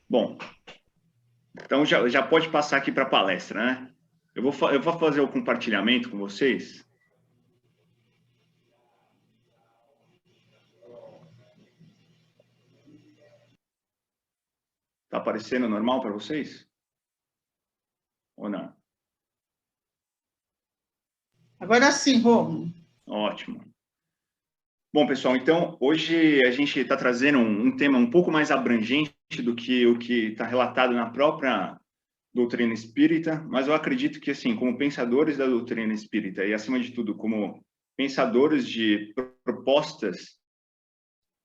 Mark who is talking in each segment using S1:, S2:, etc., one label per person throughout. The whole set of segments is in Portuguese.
S1: Bom, então já pode passar aqui para a palestra, né? Eu vou fazer o compartilhamento com vocês. Está aparecendo normal para vocês? Ou não?
S2: Agora sim, Rômulo.
S1: Ótimo. Bom, pessoal, então hoje a gente está trazendo um tema um pouco mais abrangente do que o que está relatado na própria doutrina espírita, mas eu acredito que, assim, como pensadores da doutrina espírita e, acima de tudo, como pensadores de propostas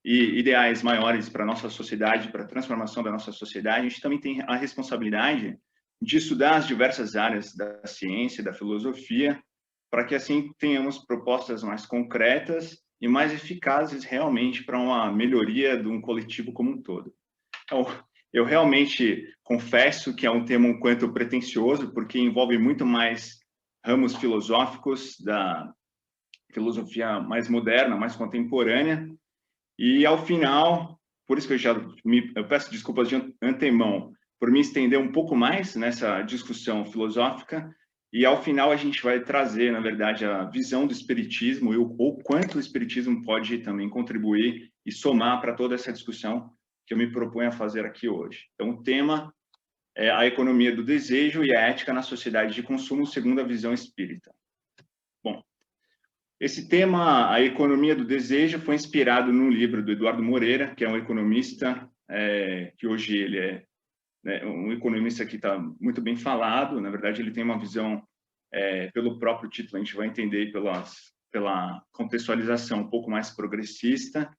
S1: e ideais maiores para a nossa sociedade, para a transformação da nossa sociedade, a gente também tem a responsabilidade de estudar as diversas áreas da ciência, da filosofia, para que assim tenhamos propostas mais concretas e mais eficazes realmente para uma melhoria de um coletivo como um todo. Então, eu realmente confesso que é um tema um quanto pretensioso, porque envolve muito mais ramos filosóficos da filosofia mais moderna, mais contemporânea, e ao final, por isso que eu peço desculpas de antemão por me estender um pouco mais nessa discussão filosófica, e ao final a gente vai trazer, na verdade, a visão do espiritismo e o quanto o espiritismo pode também contribuir e somar para toda essa discussão que eu me proponho a fazer aqui hoje. Então, o tema é a economia do desejo e a ética na sociedade de consumo segundo a visão espírita. Bom, esse tema, a economia do desejo, foi inspirado num livro do Eduardo Moreira, que é um economista, que hoje ele é, né, um economista que está muito bem falado. Na verdade, ele tem uma visão, pelo próprio título, a gente vai entender pela contextualização um pouco mais progressista,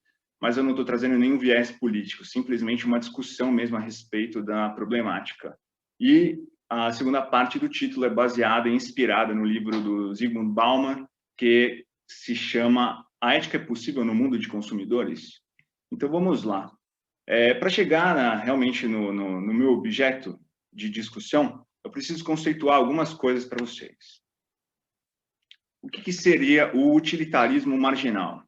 S1: mas eu não estou trazendo nenhum viés político, simplesmente uma discussão mesmo a respeito da problemática. E a segunda parte do título é baseada e inspirada no livro do Zygmunt Bauman, que se chama A Ética é Possível no Mundo de Consumidores? Então, vamos lá. Para chegar realmente no meu objeto de discussão, eu preciso conceituar algumas coisas para vocês. O que seria o utilitarismo marginal?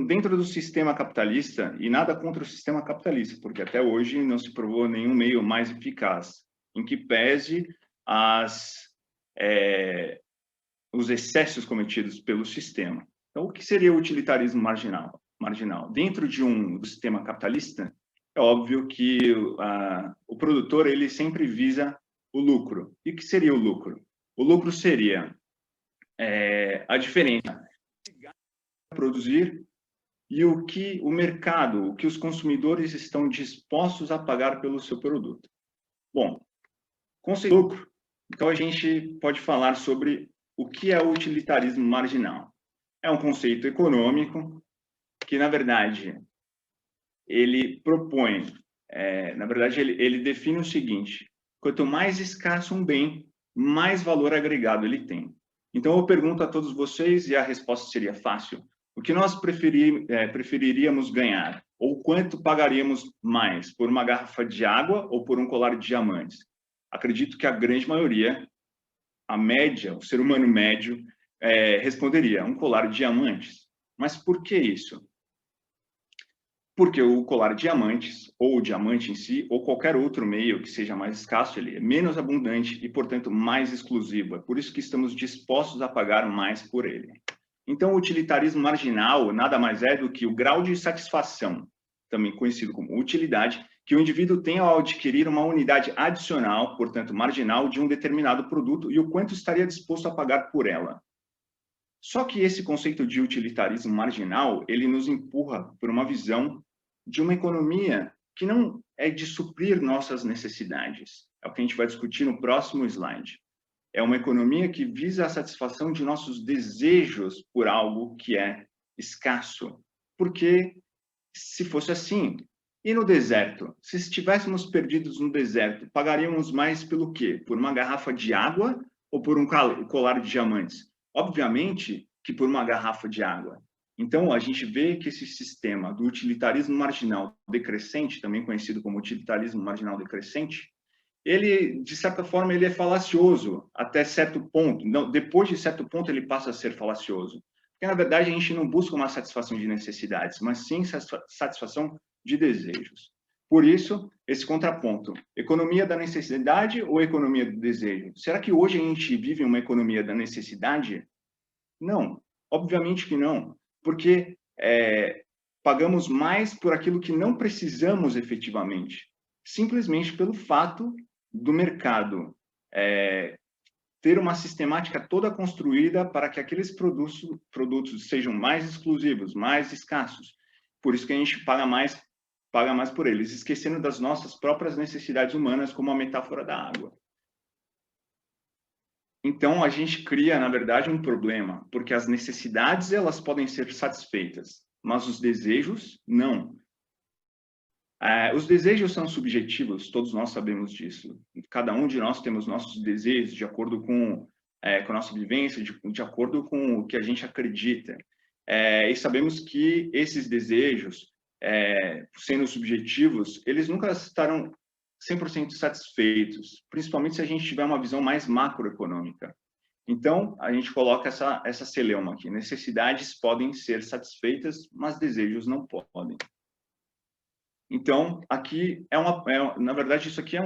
S1: Dentro do sistema capitalista, e nada contra o sistema capitalista, porque até hoje não se provou nenhum meio mais eficaz, em que pese os excessos cometidos pelo sistema. Então, o que seria o utilitarismo marginal? Dentro do sistema capitalista, é óbvio que o produtor ele sempre visa o lucro. E o que seria o lucro? O lucro seria a diferença entre produzir e o que o mercado, o que os consumidores estão dispostos a pagar pelo seu produto. Bom, conceito de lucro. Então, a gente pode falar sobre o que é o utilitarismo marginal. É um conceito econômico que, na verdade, ele propõe, ele define o seguinte: quanto mais escasso um bem, mais valor agregado ele tem. Então, eu pergunto a todos vocês, e a resposta seria fácil: o que nós preferiríamos ganhar? Ou quanto pagaríamos mais, por uma garrafa de água ou por um colar de diamantes? Acredito que a grande maioria, a média, o ser humano médio, responderia um colar de diamantes. Mas por que isso? Porque o colar de diamantes, ou o diamante em si, ou qualquer outro meio que seja mais escasso, ele é menos abundante e, portanto, mais exclusivo. É por isso que estamos dispostos a pagar mais por ele. Então, o utilitarismo marginal nada mais é do que o grau de satisfação, também conhecido como utilidade, que o indivíduo tem ao adquirir uma unidade adicional, portanto, marginal, de um determinado produto e o quanto estaria disposto a pagar por ela. Só que esse conceito de utilitarismo marginal, ele nos empurra por uma visão de uma economia que não é de suprir nossas necessidades. É o que a gente vai discutir no próximo slide. É uma economia que visa a satisfação de nossos desejos por algo que é escasso. Porque se fosse assim, e no deserto? Se estivéssemos perdidos no deserto, pagaríamos mais pelo quê? Por uma garrafa de água ou por um colar de diamantes? Obviamente que por uma garrafa de água. Então, a gente vê que esse sistema do utilitarismo marginal decrescente, também conhecido como utilitarismo marginal decrescente, ele, de certa forma, ele é falacioso até certo ponto. Não, depois de certo ponto, ele passa a ser falacioso. Porque, na verdade, a gente não busca uma satisfação de necessidades, mas sim satisfação de desejos. Por isso, esse contraponto. Economia da necessidade ou economia do desejo? Será que hoje a gente vive uma economia da necessidade? Não, obviamente que não, porque pagamos mais por aquilo que não precisamos efetivamente, simplesmente pelo fato do mercado ter uma sistemática toda construída para que aqueles produtos sejam mais exclusivos, mais escassos. Por isso que a gente paga mais por eles, esquecendo das nossas próprias necessidades humanas, como a metáfora da água. Então, a gente cria, na verdade, um problema, porque as necessidades, elas podem ser satisfeitas, mas os desejos, não. Os desejos são subjetivos, todos nós sabemos disso. Cada um de nós temos nossos desejos de acordo com a nossa vivência, de acordo com o que a gente acredita. E sabemos que esses desejos, sendo subjetivos, eles nunca estarão 100% satisfeitos, principalmente se a gente tiver uma visão mais macroeconômica. Então, a gente coloca essa celeuma aqui. Necessidades podem ser satisfeitas, mas desejos não podem. Então, aqui na verdade, isso aqui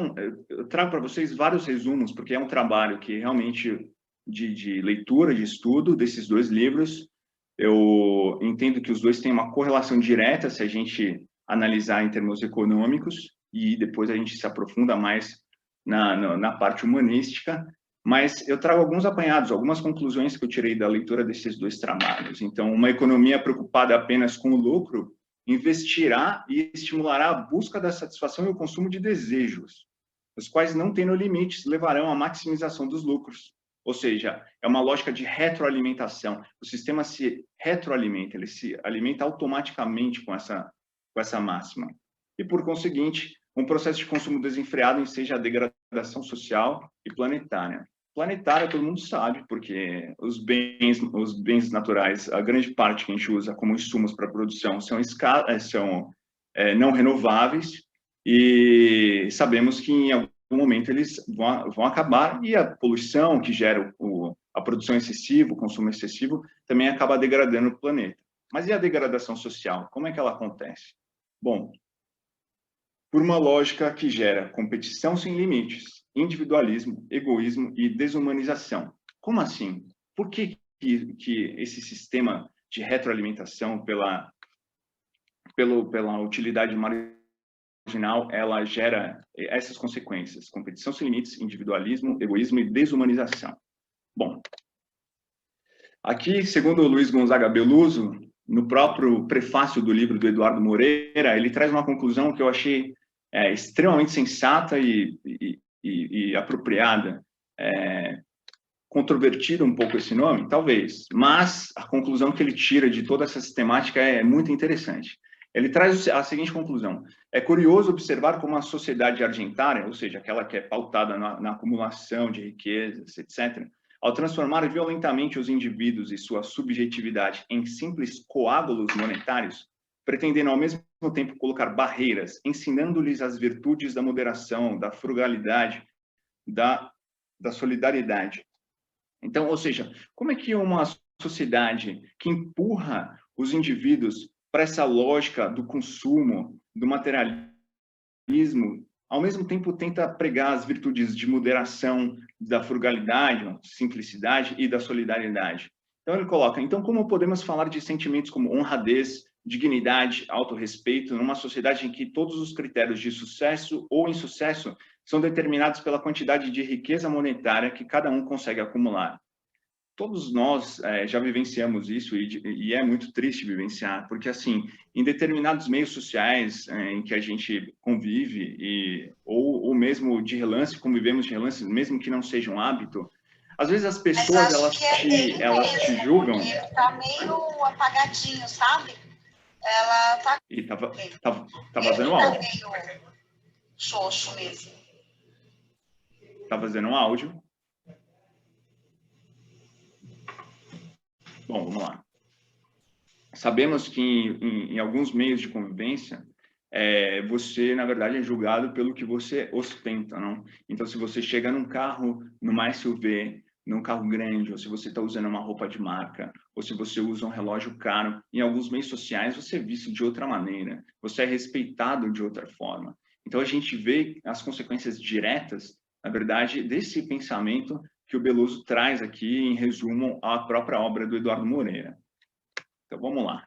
S1: eu trago para vocês vários resumos, porque é um trabalho que realmente de leitura, de estudo desses dois livros. Eu entendo que os dois têm uma correlação direta se a gente analisar em termos econômicos, e depois a gente se aprofunda mais na parte humanística, mas eu trago alguns apanhados, algumas conclusões que eu tirei da leitura desses dois trabalhos. Então, uma economia preocupada apenas com o lucro investirá e estimulará a busca da satisfação e o consumo de desejos, os quais, não tendo limites, levarão à maximização dos lucros. Ou seja, é uma lógica de retroalimentação. O sistema se retroalimenta, ele se alimenta automaticamente com essa máxima. E, por conseguinte, um processo de consumo desenfreado enseja a degradação social e planetária. Planetária, todo mundo sabe, porque os bens naturais, a grande parte que a gente usa como insumos para a produção são não renováveis, e sabemos que em algum momento eles vão acabar, e a poluição que gera a produção excessiva, o consumo excessivo, também acaba degradando o planeta. Mas e a degradação social? Como é que ela acontece? Bom, por uma lógica que gera competição sem limites, individualismo, egoísmo e desumanização. Como assim? Por que esse sistema de retroalimentação pela utilidade marginal, ela gera essas consequências? Competição sem limites, individualismo, egoísmo e desumanização. Bom, aqui, segundo o Luiz Gonzaga Beluso, no próprio prefácio do livro do Eduardo Moreira, ele traz uma conclusão que eu achei extremamente sensata e apropriada. Controvertido um pouco esse nome, talvez, mas a conclusão que ele tira de toda essa sistemática é muito interessante. Ele traz a seguinte conclusão: é curioso observar como a sociedade argentária, ou seja, aquela que é pautada na acumulação de riquezas, etc., ao transformar violentamente os indivíduos e sua subjetividade em simples coágulos monetários, pretendendo ao mesmo tempo colocar barreiras, ensinando-lhes as virtudes da moderação, da frugalidade, da solidariedade. Então, ou seja, como é que uma sociedade que empurra os indivíduos para essa lógica do consumo, do materialismo, ao mesmo tempo tenta pregar as virtudes de moderação, da frugalidade, simplicidade e da solidariedade? Então, ele coloca: então, como podemos falar de sentimentos como honradez, dignidade, autorrespeito, numa sociedade em que todos os critérios de sucesso ou insucesso são determinados pela quantidade de riqueza monetária que cada um consegue acumular? Todos nós já vivenciamos isso, e é muito triste vivenciar, porque, assim, em determinados meios sociais em que a gente convive, ou mesmo de relance, convivemos de relance, mesmo que não seja um hábito, às vezes as pessoas, elas te julgam.
S3: Ele está meio apagadinho, sabe? Ela tá...
S1: E tá vazando áudio.
S3: Tá meio xoxo mesmo.
S1: Tá vazando áudio. Bom, vamos lá. Sabemos que em alguns meios de convivência, você, na verdade, é julgado pelo que você ostenta, não? Então, se você chega num carro, numa SUV, num carro grande, ou se você está usando uma roupa de marca, ou se você usa um relógio caro, em alguns meios sociais você é visto de outra maneira, você é respeitado de outra forma. Então, a gente vê as consequências diretas, na verdade, desse pensamento que o Beloso traz aqui, em resumo, à própria obra do Eduardo Moreira. Então, vamos lá.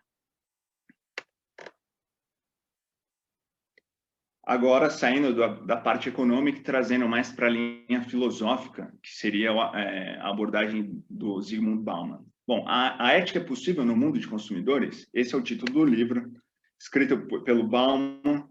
S1: Agora, saindo da parte econômica e trazendo mais para a linha filosófica, que seria a abordagem do Zygmunt Bauman. Bom, a ética é possível no mundo de consumidores? Esse é o título do livro, escrito pelo Bauman,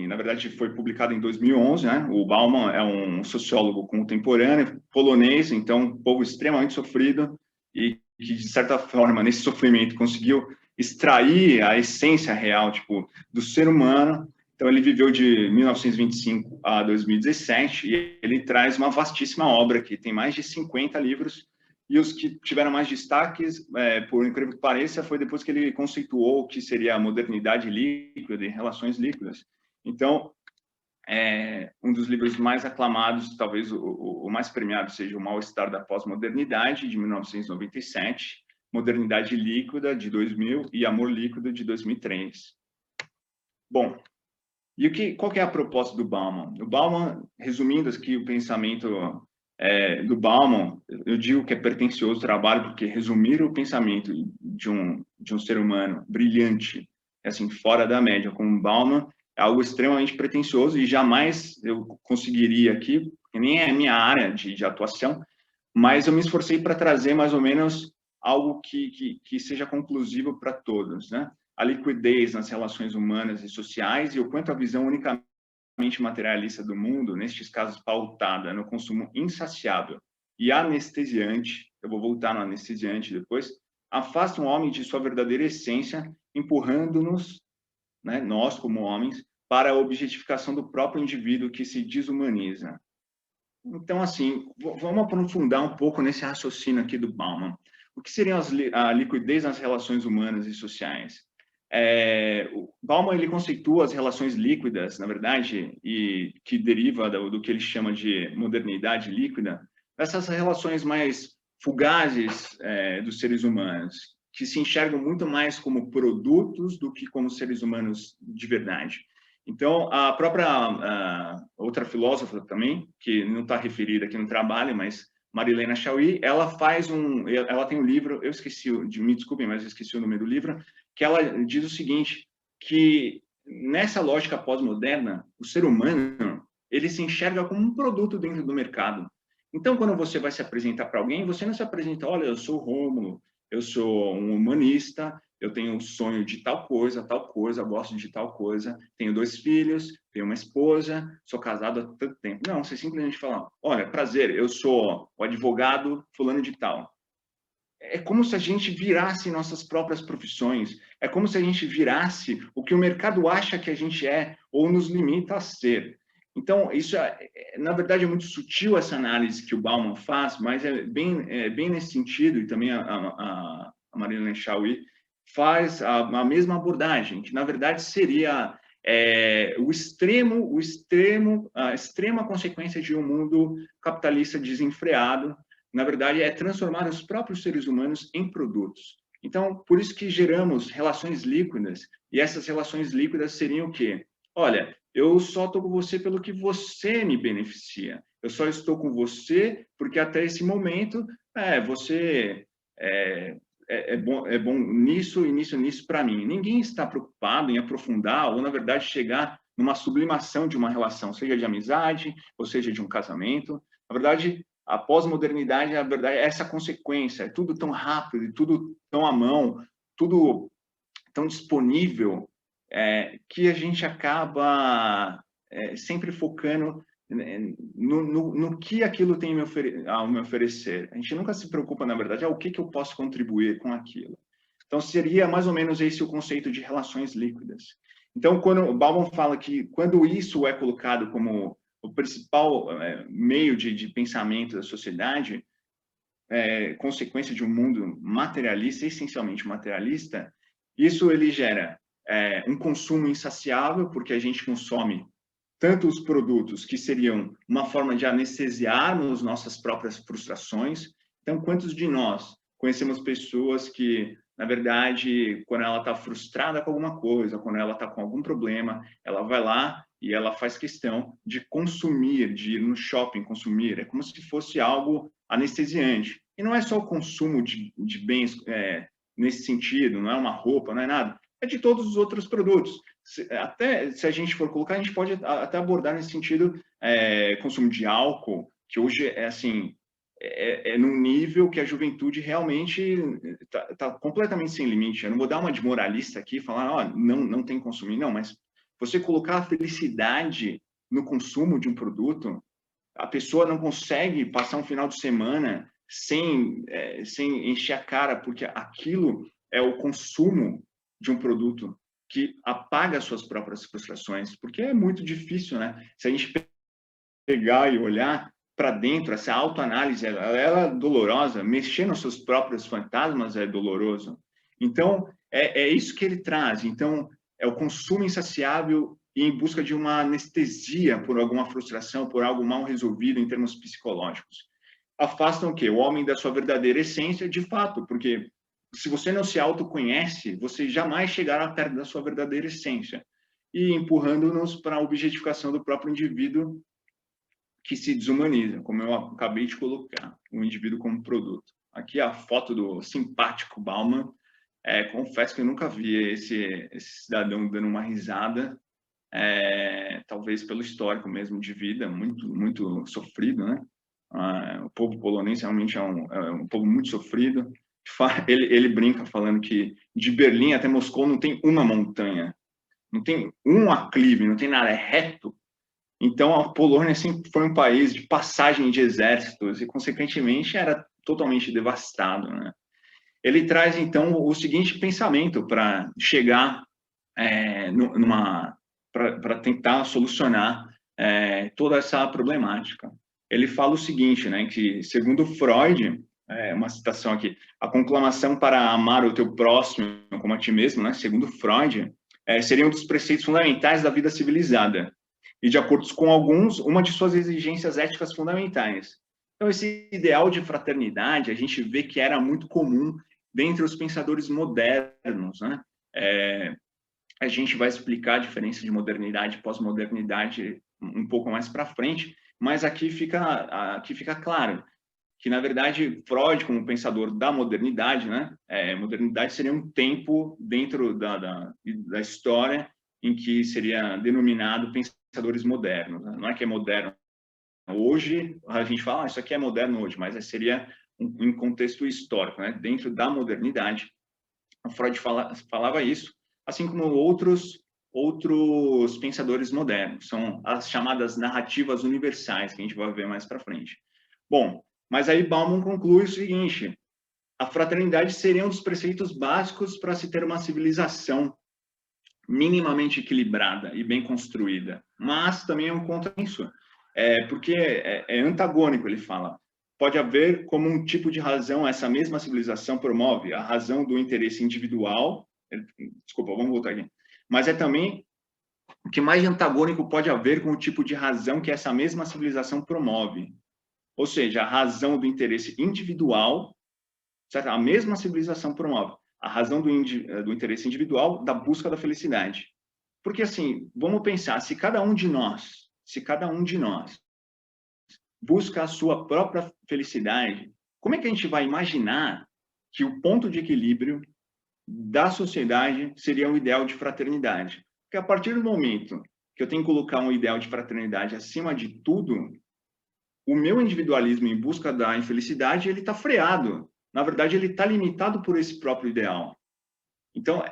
S1: na verdade, foi publicado em 2011, né? O Bauman é um sociólogo contemporâneo, polonês, então, um povo extremamente sofrido, e que, de certa forma, nesse sofrimento, conseguiu extrair a essência real, tipo, do ser humano. Então, ele viveu de 1925 a 2017 e ele traz uma vastíssima obra que tem mais de 50 livros, e os que tiveram mais destaques, por incrível que pareça, foi depois que ele conceituou o que seria a modernidade líquida e relações líquidas. Então, um dos livros mais aclamados, talvez o mais premiado, seja O Mal-Estar da Pós-Modernidade, de 1997, Modernidade Líquida, de 2000, e Amor Líquido, de 2003. Bom, e qual que é a proposta do Bauman? O Bauman, resumindo aqui o pensamento do Bauman, eu digo que é pertencioso trabalho, porque resumir o pensamento de um ser humano brilhante, assim, fora da média, como Bauman, é algo extremamente pretensioso e jamais eu conseguiria aqui, porque nem é a minha área de atuação, mas eu me esforcei para trazer mais ou menos algo que seja conclusivo para todos, né? A liquidez nas relações humanas e sociais e o quanto a visão unicamente materialista do mundo, nestes casos pautada no consumo insaciável e anestesiante, eu vou voltar no anestesiante depois, afasta um homem de sua verdadeira essência, empurrando-nos, né, nós como homens, para a objetificação do próprio indivíduo que se desumaniza. Então, assim, vamos aprofundar um pouco nesse raciocínio aqui do Bauman. O que seria a liquidez nas relações humanas e sociais? O Bauman, ele conceitua as relações líquidas, na verdade, e que deriva do que ele chama de modernidade líquida, essas relações mais fugazes dos seres humanos, que se enxergam muito mais como produtos do que como seres humanos de verdade. Então, a própria outra filósofa também, que não está referida aqui no trabalho, mas Marilena Chauí, ela tem um livro, me desculpem, mas eu esqueci o nome do livro, que ela diz o seguinte, que nessa lógica pós-moderna, o ser humano, ele se enxerga como um produto dentro do mercado. Então, quando você vai se apresentar para alguém, você não se apresenta, olha, eu sou o Rômulo, eu sou um humanista, eu tenho um sonho de tal coisa, gosto de tal coisa, tenho 2 filhos, tenho uma esposa, sou casado há tanto tempo. Não, você simplesmente fala, olha, prazer, eu sou o advogado fulano de tal. É como se a gente virasse nossas próprias profissões, é como se a gente virasse o que o mercado acha que a gente é ou nos limita a ser. Então, isso, na verdade, é muito sutil essa análise que o Bauman faz, mas é bem nesse sentido, e também a Marilena Chauí faz a mesma abordagem, que, na verdade, seria a extrema consequência de um mundo capitalista desenfreado. Na verdade, é transformar os próprios seres humanos em produtos. Então, por isso que geramos relações líquidas, e essas relações líquidas seriam o quê? Olha, eu só estou com você pelo que você me beneficia. Eu só estou com você porque até esse momento você é bom nisso e nisso para mim. Ninguém está preocupado em aprofundar ou, na verdade, chegar numa sublimação de uma relação, seja de amizade ou seja de um casamento. Na verdade, a pós-modernidade, na verdade, é essa consequência. É tudo tão rápido, tudo tão à mão, tudo tão disponível, que a gente acaba sempre focando no que aquilo tem a me oferecer. A gente nunca se preocupa, na verdade, o que eu posso contribuir com aquilo. Então, seria mais ou menos esse o conceito de relações líquidas. Então, quando o Bauman fala que quando isso é colocado como o principal meio de pensamento da sociedade, consequência de um mundo materialista, essencialmente materialista, isso ele gera um consumo insaciável, porque a gente consome tanto os produtos que seriam uma forma de anestesiarmos nossas próprias frustrações. Então, quantos de nós conhecemos pessoas que, na verdade, quando ela está frustrada com alguma coisa, quando ela está com algum problema, ela vai lá e ela faz questão de consumir, de ir no shopping consumir. É como se fosse algo anestesiante. E não é só o consumo de bens nesse sentido, não é uma roupa, não é nada. É de todos os outros produtos. Até se a gente for colocar, a gente pode até abordar nesse sentido consumo de álcool, que hoje é assim, num nível que a juventude realmente tá completamente sem limite. Eu não vou dar uma de moralista aqui e falar, não tem que consumir, não, mas você colocar a felicidade no consumo de um produto, a pessoa não consegue passar um final de semana sem encher a cara, porque aquilo é o consumo de um produto que apaga suas próprias frustrações, porque é muito difícil, né? Se a gente pegar e olhar para dentro, essa autoanálise, ela é dolorosa, mexer nos seus próprios fantasmas é doloroso. Então, é isso que ele traz. Então, é o consumo insaciável e em busca de uma anestesia por alguma frustração, por algo mal resolvido em termos psicológicos. Afastam o quê? O homem da sua verdadeira essência, de fato, porque se você não se autoconhece, você jamais chegará perto da sua verdadeira essência. E empurrando-nos para a objetificação do próprio indivíduo, que se desumaniza, como eu acabei de colocar, o indivíduo como produto. Aqui a foto do simpático Bauman. Confesso que eu nunca vi esse cidadão dando uma risada, talvez pelo histórico mesmo de vida, muito, muito sofrido, né? O povo polonês realmente é um povo muito sofrido. Ele brinca falando que de Berlim até Moscou não tem uma montanha, não tem um aclive, não tem nada, é reto. Então, a Polônia sempre foi um país de passagem de exércitos e, consequentemente, era totalmente devastado, né? Ele traz, então, o seguinte pensamento para chegar para tentar solucionar toda essa problemática. Ele fala o seguinte, né, que, segundo Freud, uma citação aqui, a conclamação para amar o teu próximo como a ti mesmo, né, segundo Freud, seria um dos preceitos fundamentais da vida civilizada. E, de acordo com alguns, uma de suas exigências éticas fundamentais. Então, esse ideal de fraternidade, a gente vê que era muito comum dentre os pensadores modernos, né? A gente vai explicar a diferença de modernidade e pós-modernidade um pouco mais para frente, mas aqui fica claro que, na verdade, Freud, como pensador da modernidade, né? Modernidade seria um tempo dentro da história em que seria denominado pensadores modernos, né? Não é que é moderno hoje, a gente fala, isso aqui é moderno hoje, mas seria um contexto histórico, né? Dentro da modernidade, Freud falava isso, assim como outros pensadores modernos, são as chamadas narrativas universais, que a gente vai ver mais para frente. Bom, mas aí Bauman conclui o seguinte, a fraternidade seria um dos preceitos básicos para se ter uma civilização minimamente equilibrada e bem construída, mas também é um contrassenso, porque é antagônico, ele fala. Pode haver como um tipo de razão essa mesma civilização promove, a razão do interesse individual, desculpa, vamos voltar aqui, mas é também o que mais antagônico pode haver com o tipo de razão que essa mesma civilização promove, ou seja, a razão do interesse individual, certo? A mesma civilização promove a razão do interesse individual da busca da felicidade. Porque, assim, vamos pensar, se cada um de nós busca a sua própria felicidade, como é que a gente vai imaginar que o ponto de equilíbrio da sociedade seria um ideal de fraternidade? Porque a partir do momento que eu tenho que colocar um ideal de fraternidade acima de tudo, o meu individualismo em busca da infelicidade, ele está freado. Na verdade, ele está limitado por esse próprio ideal. Então,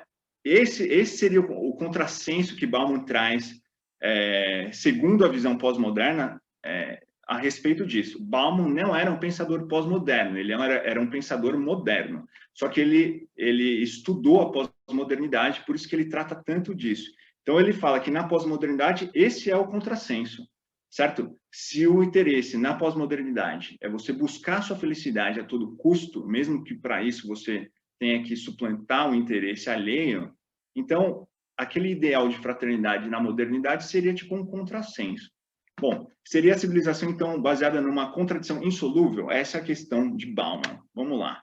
S1: esse seria o contrassenso que Bauman traz, segundo a visão pós-moderna, a respeito disso. Bauman não era um pensador pós-moderno, ele era um pensador moderno. Só que ele estudou a pós-modernidade, por isso que ele trata tanto disso. Então, ele fala que na pós-modernidade, esse é o contrassenso, certo? Se o interesse na pós-modernidade é você buscar sua felicidade a todo custo, mesmo que para isso você tenha que suplantar o interesse alheio, então aquele ideal de fraternidade na modernidade seria tipo um contrassenso. Bom, seria a civilização, então, baseada numa contradição insolúvel? Essa é a questão de Bauman. Vamos lá.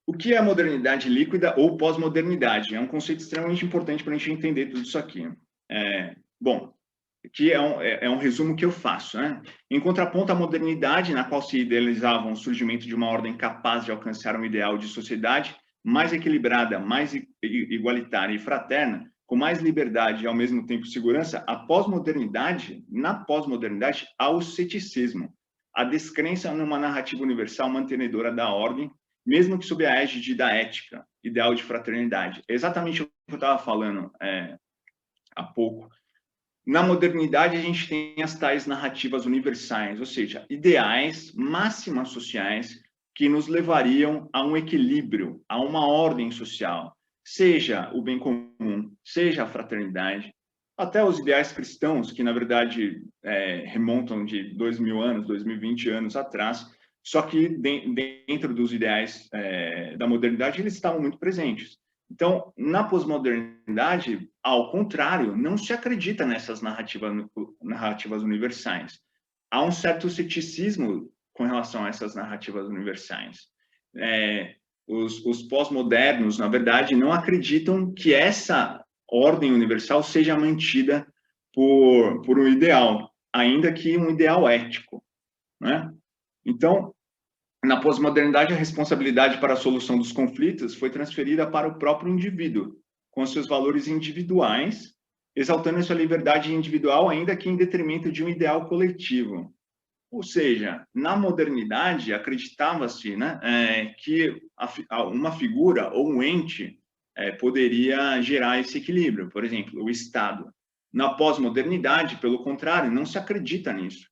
S1: O que é a modernidade líquida ou pós-modernidade? É um conceito extremamente importante para a gente entender tudo isso aqui. Bom, aqui é um resumo que eu faço, né? Em contraponto à modernidade, na qual se idealizava o surgimento de uma ordem capaz de alcançar um ideal de sociedade mais equilibrada, mais igualitária e fraterna, com mais liberdade e, ao mesmo tempo, segurança, na pós-modernidade, há o ceticismo, a descrença numa narrativa universal mantenedora da ordem, mesmo que sob a égide da ética, ideal de fraternidade. É exatamente o que eu estava falando há pouco. Na modernidade, a gente tem as tais narrativas universais, ou seja, ideais, máximas sociais, que nos levariam a um equilíbrio, a uma ordem social, seja o bem comum, seja a fraternidade, até os ideais cristãos, que na verdade remontam de 2000 anos, 2020 anos atrás, só que dentro dos ideais da modernidade eles estavam muito presentes. Então, na pós-modernidade, ao contrário, não se acredita nessas narrativas universais. Há um certo ceticismo com relação a essas narrativas universais. Os pós-modernos, na verdade, não acreditam que essa ordem universal seja mantida por um ideal, ainda que um ideal ético, né? Então, na pós-modernidade, a responsabilidade para a solução dos conflitos foi transferida para o próprio indivíduo, com seus valores individuais, exaltando a sua liberdade individual, ainda que em detrimento de um ideal coletivo. Ou seja, na modernidade, acreditava-se, né, que uma figura ou um ente poderia gerar esse equilíbrio, por exemplo, o Estado. Na pós-modernidade, pelo contrário, não se acredita nisso.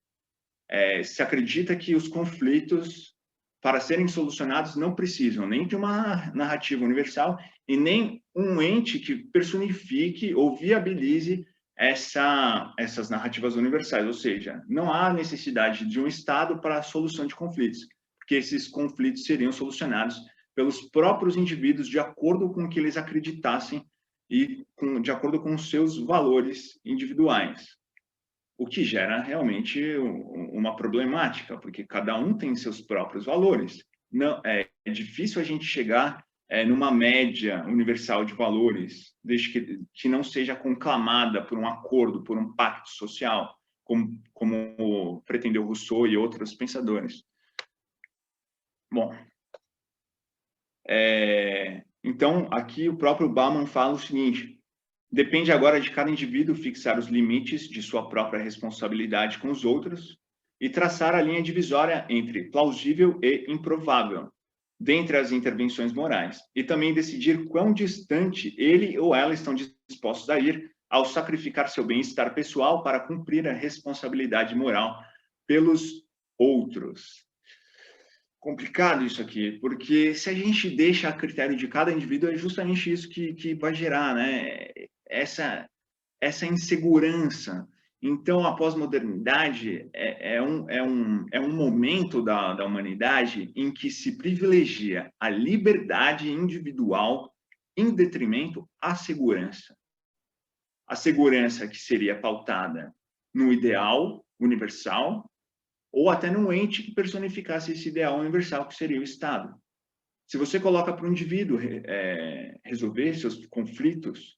S1: Se acredita que os conflitos, para serem solucionados, não precisam nem de uma narrativa universal e nem um ente que personifique ou viabilize essas narrativas universais, ou seja, não há necessidade de um Estado para a solução de conflitos, porque esses conflitos seriam solucionados pelos próprios indivíduos de acordo com o que eles acreditassem e de acordo com os seus valores individuais. O que gera realmente uma problemática, porque cada um tem seus próprios valores. Não, é difícil a gente chegar numa média universal de valores, desde que não seja conclamada por um acordo, por um pacto social, como pretendeu Rousseau e outros pensadores. Bom, então, aqui o próprio Bauman fala o seguinte: depende agora de cada indivíduo fixar os limites de sua própria responsabilidade com os outros e traçar a linha divisória entre plausível e improvável, dentre as intervenções morais, e também decidir quão distante ele ou ela estão dispostos a ir ao sacrificar seu bem-estar pessoal para cumprir a responsabilidade moral pelos outros. Complicado isso aqui, porque se a gente deixa a critério de cada indivíduo, é justamente isso que vai gerar, né? Essa insegurança. Então, a pós-modernidade é um momento da humanidade em que se privilegia a liberdade individual em detrimento à segurança. A segurança que seria pautada no ideal universal ou até num ente que personificasse esse ideal universal, que seria o Estado. Se você coloca para o indivíduo resolver seus conflitos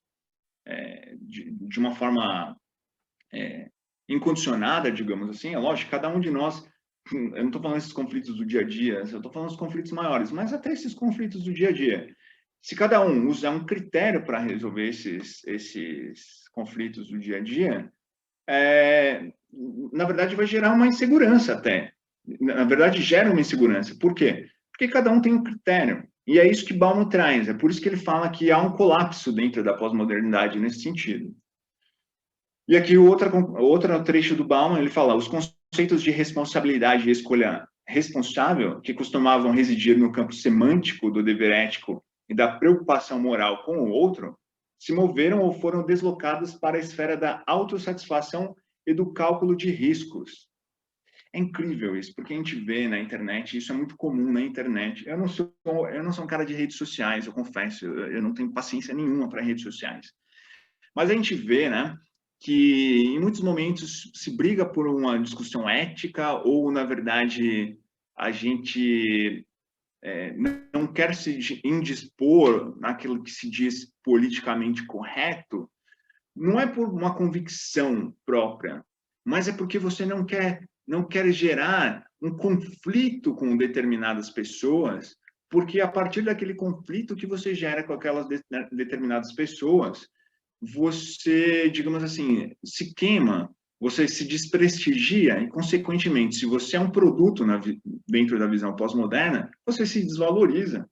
S1: de uma forma incondicionada, digamos assim, é lógico, cada um de nós, eu não estou falando esses conflitos do dia a dia, eu estou falando dos conflitos maiores, mas até esses conflitos do dia a dia. Se cada um usar um critério para resolver esses conflitos do dia a dia, na verdade vai gerar uma insegurança até. Na verdade, gera uma insegurança. Por quê? Porque cada um tem um critério. E é isso que Bauman traz. É por isso que ele fala que há um colapso dentro da pós-modernidade nesse sentido. E aqui outro trecho do Bauman, ele fala: os conceitos de responsabilidade e escolha responsável, que costumavam residir no campo semântico do dever ético e da preocupação moral com o outro, se moveram ou foram deslocados para a esfera da autossatisfação e do cálculo de riscos. É incrível isso, porque a gente vê na internet, isso é muito comum na internet. Eu não sou um cara de redes sociais, eu confesso, eu não tenho paciência nenhuma para redes sociais. Mas a gente vê, né, que em muitos momentos se briga por uma discussão ética ou, na verdade, a gente não quer se indispor naquilo que se diz politicamente correto, não é por uma convicção própria, mas é porque você não quer gerar um conflito com determinadas pessoas, porque a partir daquele conflito que você gera com aquelas determinadas pessoas, você, digamos assim, se queima, você se desprestigia e, consequentemente, se você é um produto dentro da visão pós-moderna, você se desvaloriza.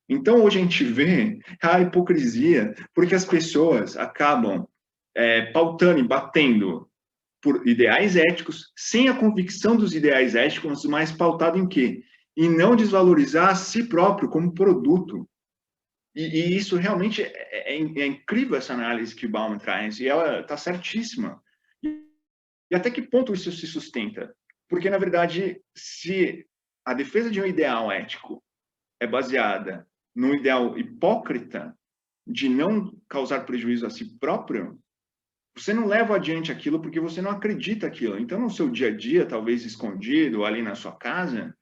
S1: Então, hoje a gente vê a hipocrisia, porque as pessoas acabam pautando e batendo por ideais éticos, sem a convicção dos ideais éticos, mas pautado em quê? Em não desvalorizar a si próprio como produto. E isso realmente é incrível, essa análise que o Bauman traz, e ela está certíssima. E até que ponto isso se sustenta? Porque, na verdade, se a defesa de um ideal ético é baseada num ideal hipócrita de não causar prejuízo a si próprio, você não leva adiante aquilo porque você não acredita aquilo. Então, no seu dia a dia, talvez escondido, ali na sua casa,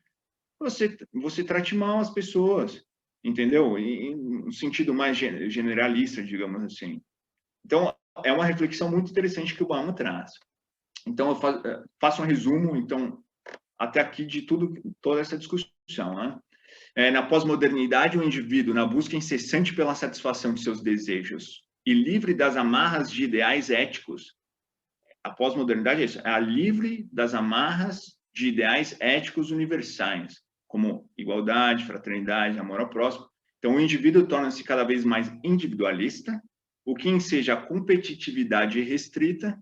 S1: você trate mal as pessoas, entendeu? Em um sentido mais generalista, digamos assim. Então, é uma reflexão muito interessante que o Bauman traz. Então, eu faço um resumo, então, até aqui de toda essa discussão, né? Na pós-modernidade, o indivíduo, na busca incessante pela satisfação de seus desejos e livre das amarras de ideais éticos, a pós-modernidade é isso, é a livre das amarras de ideais éticos universais, como igualdade, fraternidade, amor ao próximo. Então, o indivíduo torna-se cada vez mais individualista, o que enseja a competitividade restrita.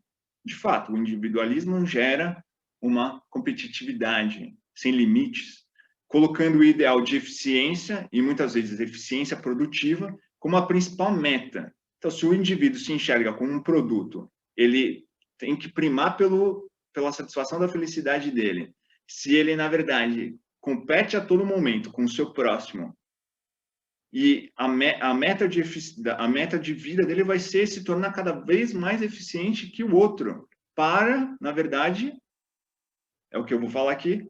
S1: De fato, o individualismo gera uma competitividade sem limites, colocando o ideal de eficiência, e muitas vezes eficiência produtiva, como a principal meta. Então, se o indivíduo se enxerga como um produto, ele tem que primar pela satisfação da felicidade dele. Se ele, na verdade, compete a todo momento com o seu próximo, e a meta de vida dele vai ser se tornar cada vez mais eficiente que o outro, para, na verdade, é o que eu vou falar aqui,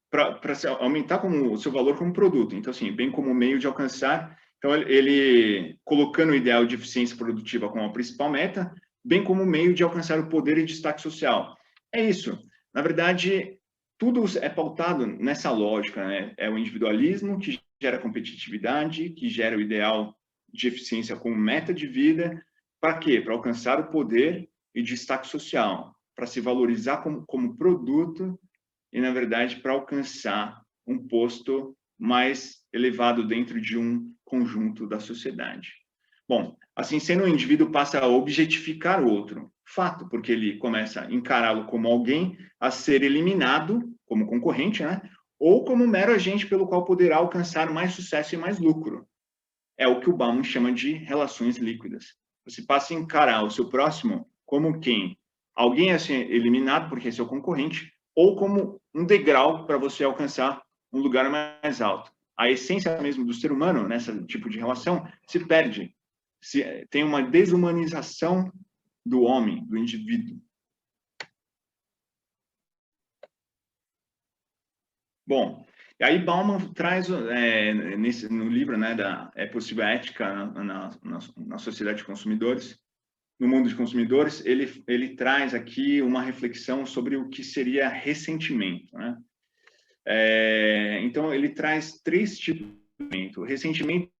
S1: para aumentar o seu valor como produto. Então, assim, bem como meio de alcançar. Então, ele colocando o ideal de eficiência produtiva como a principal meta, bem como meio de alcançar o poder e destaque social. É isso. Na verdade, tudo é pautado nessa lógica, né? É o individualismo que gera competitividade, que gera o ideal de eficiência como meta de vida. Para quê? Para alcançar o poder e destaque social, para se valorizar como produto e, na verdade, para alcançar um posto mais elevado dentro de um conjunto da sociedade. Bom, assim sendo, o indivíduo passa a objetificar o outro, fato, porque ele começa a encará-lo como alguém a ser eliminado, como concorrente, né? Ou como mero agente pelo qual poderá alcançar mais sucesso e mais lucro. É o que o Bauman chama de relações líquidas. Você passa a encarar o seu próximo como quem? Alguém a ser eliminado porque é seu concorrente, ou como um degrau para você alcançar um lugar mais alto. A essência mesmo do ser humano, nesse tipo de relação, se perde. Tem uma desumanização do homem, do indivíduo. Bom, e aí Bauman traz, no livro, né, É Possível a Ética na Sociedade de Consumidores, no mundo de consumidores, ele traz aqui uma reflexão sobre o que seria ressentimento, né? Então, ele traz 3 tipos de ressentimento. Ressentimento,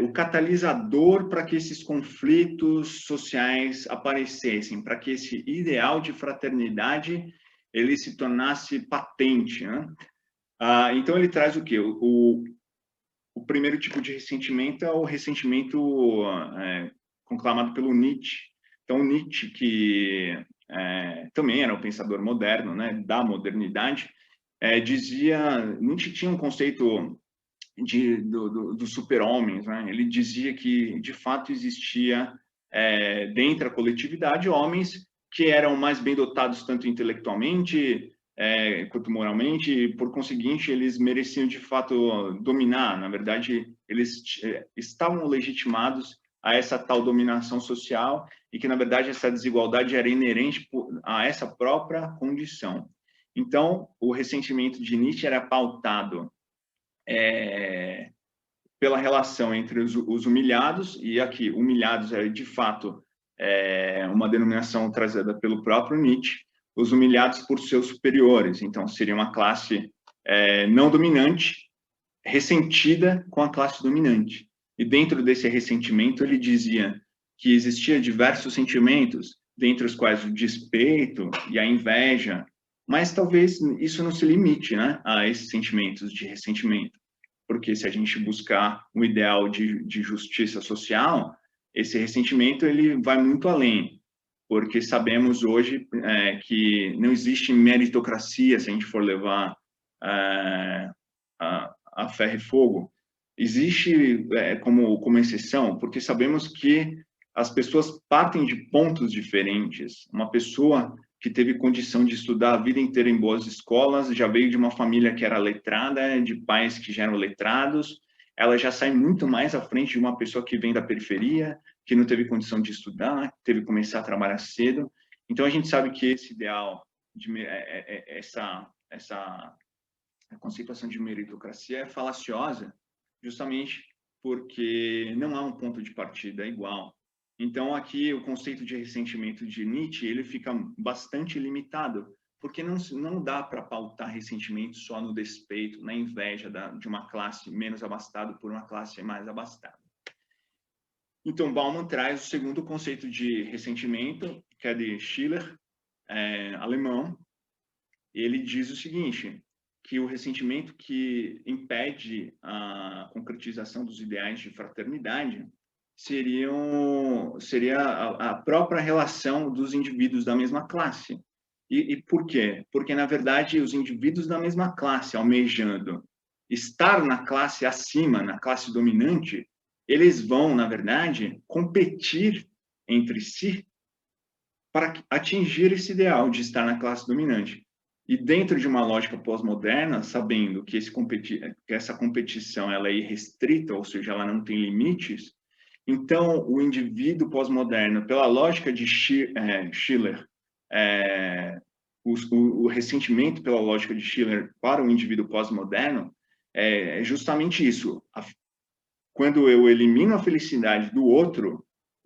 S1: o catalisador para que esses conflitos sociais aparecessem, para que esse ideal de fraternidade ele se tornasse patente, né? Então, ele traz o quê? O primeiro tipo de ressentimento é o ressentimento conclamado pelo Nietzsche. Então, Nietzsche, que também era um pensador moderno, né, da modernidade, Nietzsche tinha um conceito do super-homens, né? Ele dizia que, de fato, existia dentro da coletividade, homens que eram mais bem dotados tanto intelectualmente quanto moralmente, e, por conseguinte, eles mereciam, de fato, dominar. Na verdade, eles estavam legitimados a essa tal dominação social e que, na verdade, essa desigualdade era inerente a essa própria condição. Então, o ressentimento de Nietzsche era pautado pela relação entre os humilhados, e aqui, humilhados é, de fato, uma denominação trazida pelo próprio Nietzsche, os humilhados por seus superiores. Então, seria uma classe não dominante, ressentida com a classe dominante. E dentro desse ressentimento, ele dizia que existia diversos sentimentos, dentre os quais o despeito e a inveja, mas talvez isso não se limite, né, a esses sentimentos de ressentimento, porque se a gente buscar um ideal de justiça social, esse ressentimento ele vai muito além, porque sabemos hoje que não existe meritocracia, se a gente for levar a ferro e fogo. Existe como exceção, porque sabemos que as pessoas partem de pontos diferentes. Uma pessoa que teve condição de estudar a vida inteira em boas escolas, já veio de uma família que era letrada, de pais que já eram letrados, ela já sai muito mais à frente de uma pessoa que vem da periferia, que não teve condição de estudar, teve que começar a trabalhar cedo. Então, a gente sabe que esse ideal, essa conceituação de meritocracia é falaciosa, justamente porque não há um ponto de partida igual. Então, aqui, o conceito de ressentimento de Nietzsche, ele fica bastante limitado, porque não dá para pautar ressentimento só no despeito, na inveja de uma classe menos abastada por uma classe mais abastada. Então, Bauman traz o segundo conceito de ressentimento, que é de Schiller, alemão. Ele diz o seguinte, que o ressentimento que impede a concretização dos ideais de fraternidade seria a própria relação dos indivíduos da mesma classe. E por quê? Porque, na verdade, os indivíduos da mesma classe, almejando estar na classe acima, na classe dominante, eles vão, na verdade, competir entre si para atingir esse ideal de estar na classe dominante. E dentro de uma lógica pós-moderna, sabendo que essa competição ela é irrestrita, ou seja, ela não tem limites, então o indivíduo pós-moderno, pela lógica de Schiller, o ressentimento pela lógica de Schiller para o indivíduo pós-moderno é justamente isso. Quando eu elimino a felicidade do outro,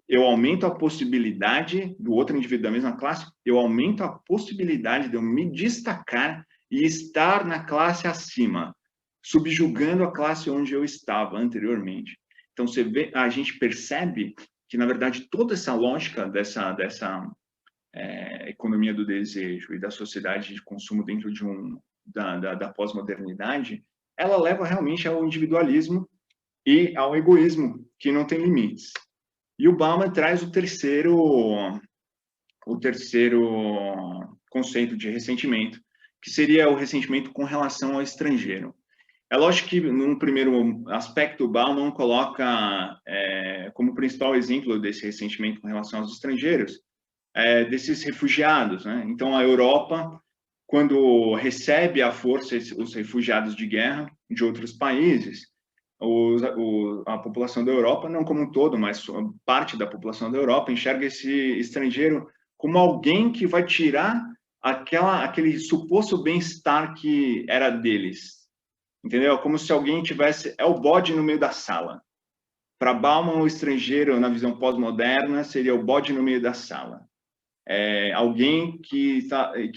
S1: eu aumento a possibilidade do outro indivíduo da mesma classe, eu aumento a possibilidade de eu me destacar e estar na classe acima, subjugando a classe onde eu estava anteriormente. Então, a gente percebe que, na verdade, toda essa lógica dessa economia do desejo e da sociedade de consumo dentro da pós-modernidade, ela leva realmente ao individualismo e ao egoísmo, que não tem limites. E o Bauman traz o terceiro conceito de ressentimento, que seria o ressentimento com relação ao estrangeiro. É lógico que, num primeiro aspecto, o Bauman coloca como principal exemplo desse ressentimento com relação aos estrangeiros, desses refugiados, né? Então, a Europa, quando recebe à força os refugiados de guerra de outros países, a população da Europa, não como um todo, mas parte da população da Europa, enxerga esse estrangeiro como alguém que vai tirar aquele suposto bem-estar que era deles. Entendeu? Como se alguém tivesse... É o bode no meio da sala. Para Bauman, o estrangeiro, na visão pós-moderna, seria o bode no meio da sala. Alguém que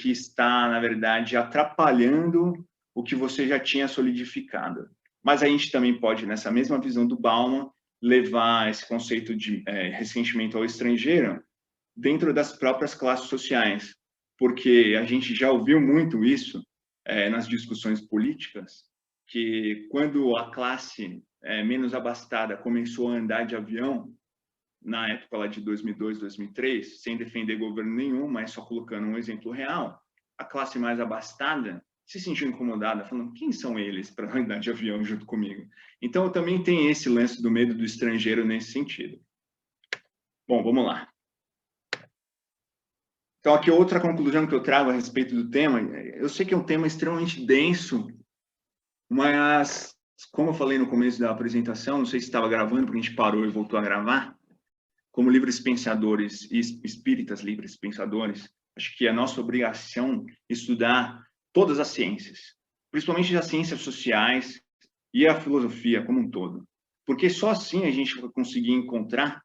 S1: está, na verdade, atrapalhando o que você já tinha solidificado. Mas a gente também pode, nessa mesma visão do Bauman, levar esse conceito de ressentimento ao estrangeiro dentro das próprias classes sociais, porque a gente já ouviu muito isso nas discussões políticas, que quando a classe menos abastada começou a andar de avião, na época lá de 2002, 2003, sem defender governo nenhum, mas só colocando um exemplo real, a classe mais abastada se sentiu incomodada, falando, quem são eles para andar de avião junto comigo? Então, também tem esse lance do medo do estrangeiro nesse sentido. Bom, vamos lá. Então, aqui outra conclusão que eu trago a respeito do tema. Eu sei que é um tema extremamente denso, mas, como eu falei no começo da apresentação, não sei se estava gravando, porque a gente parou e voltou a gravar, como livres pensadores e espíritas livres pensadores, acho que é nossa obrigação estudar todas as ciências, principalmente as ciências sociais e a filosofia como um todo, porque só assim a gente vai conseguir encontrar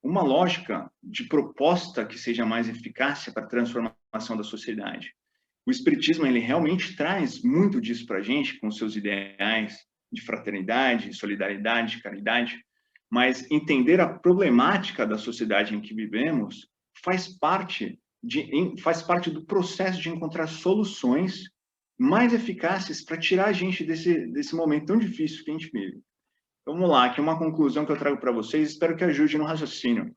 S1: uma lógica de proposta que seja mais eficaz para a transformação da sociedade. O espiritismo, ele realmente traz muito disso para a gente, com seus ideais de fraternidade, solidariedade, caridade, mas entender a problemática da sociedade em que vivemos faz parte do processo de encontrar soluções mais eficazes para tirar a gente desse momento tão difícil que a gente vive. Vamos lá, aqui uma conclusão que eu trago para vocês, espero que ajude no raciocínio.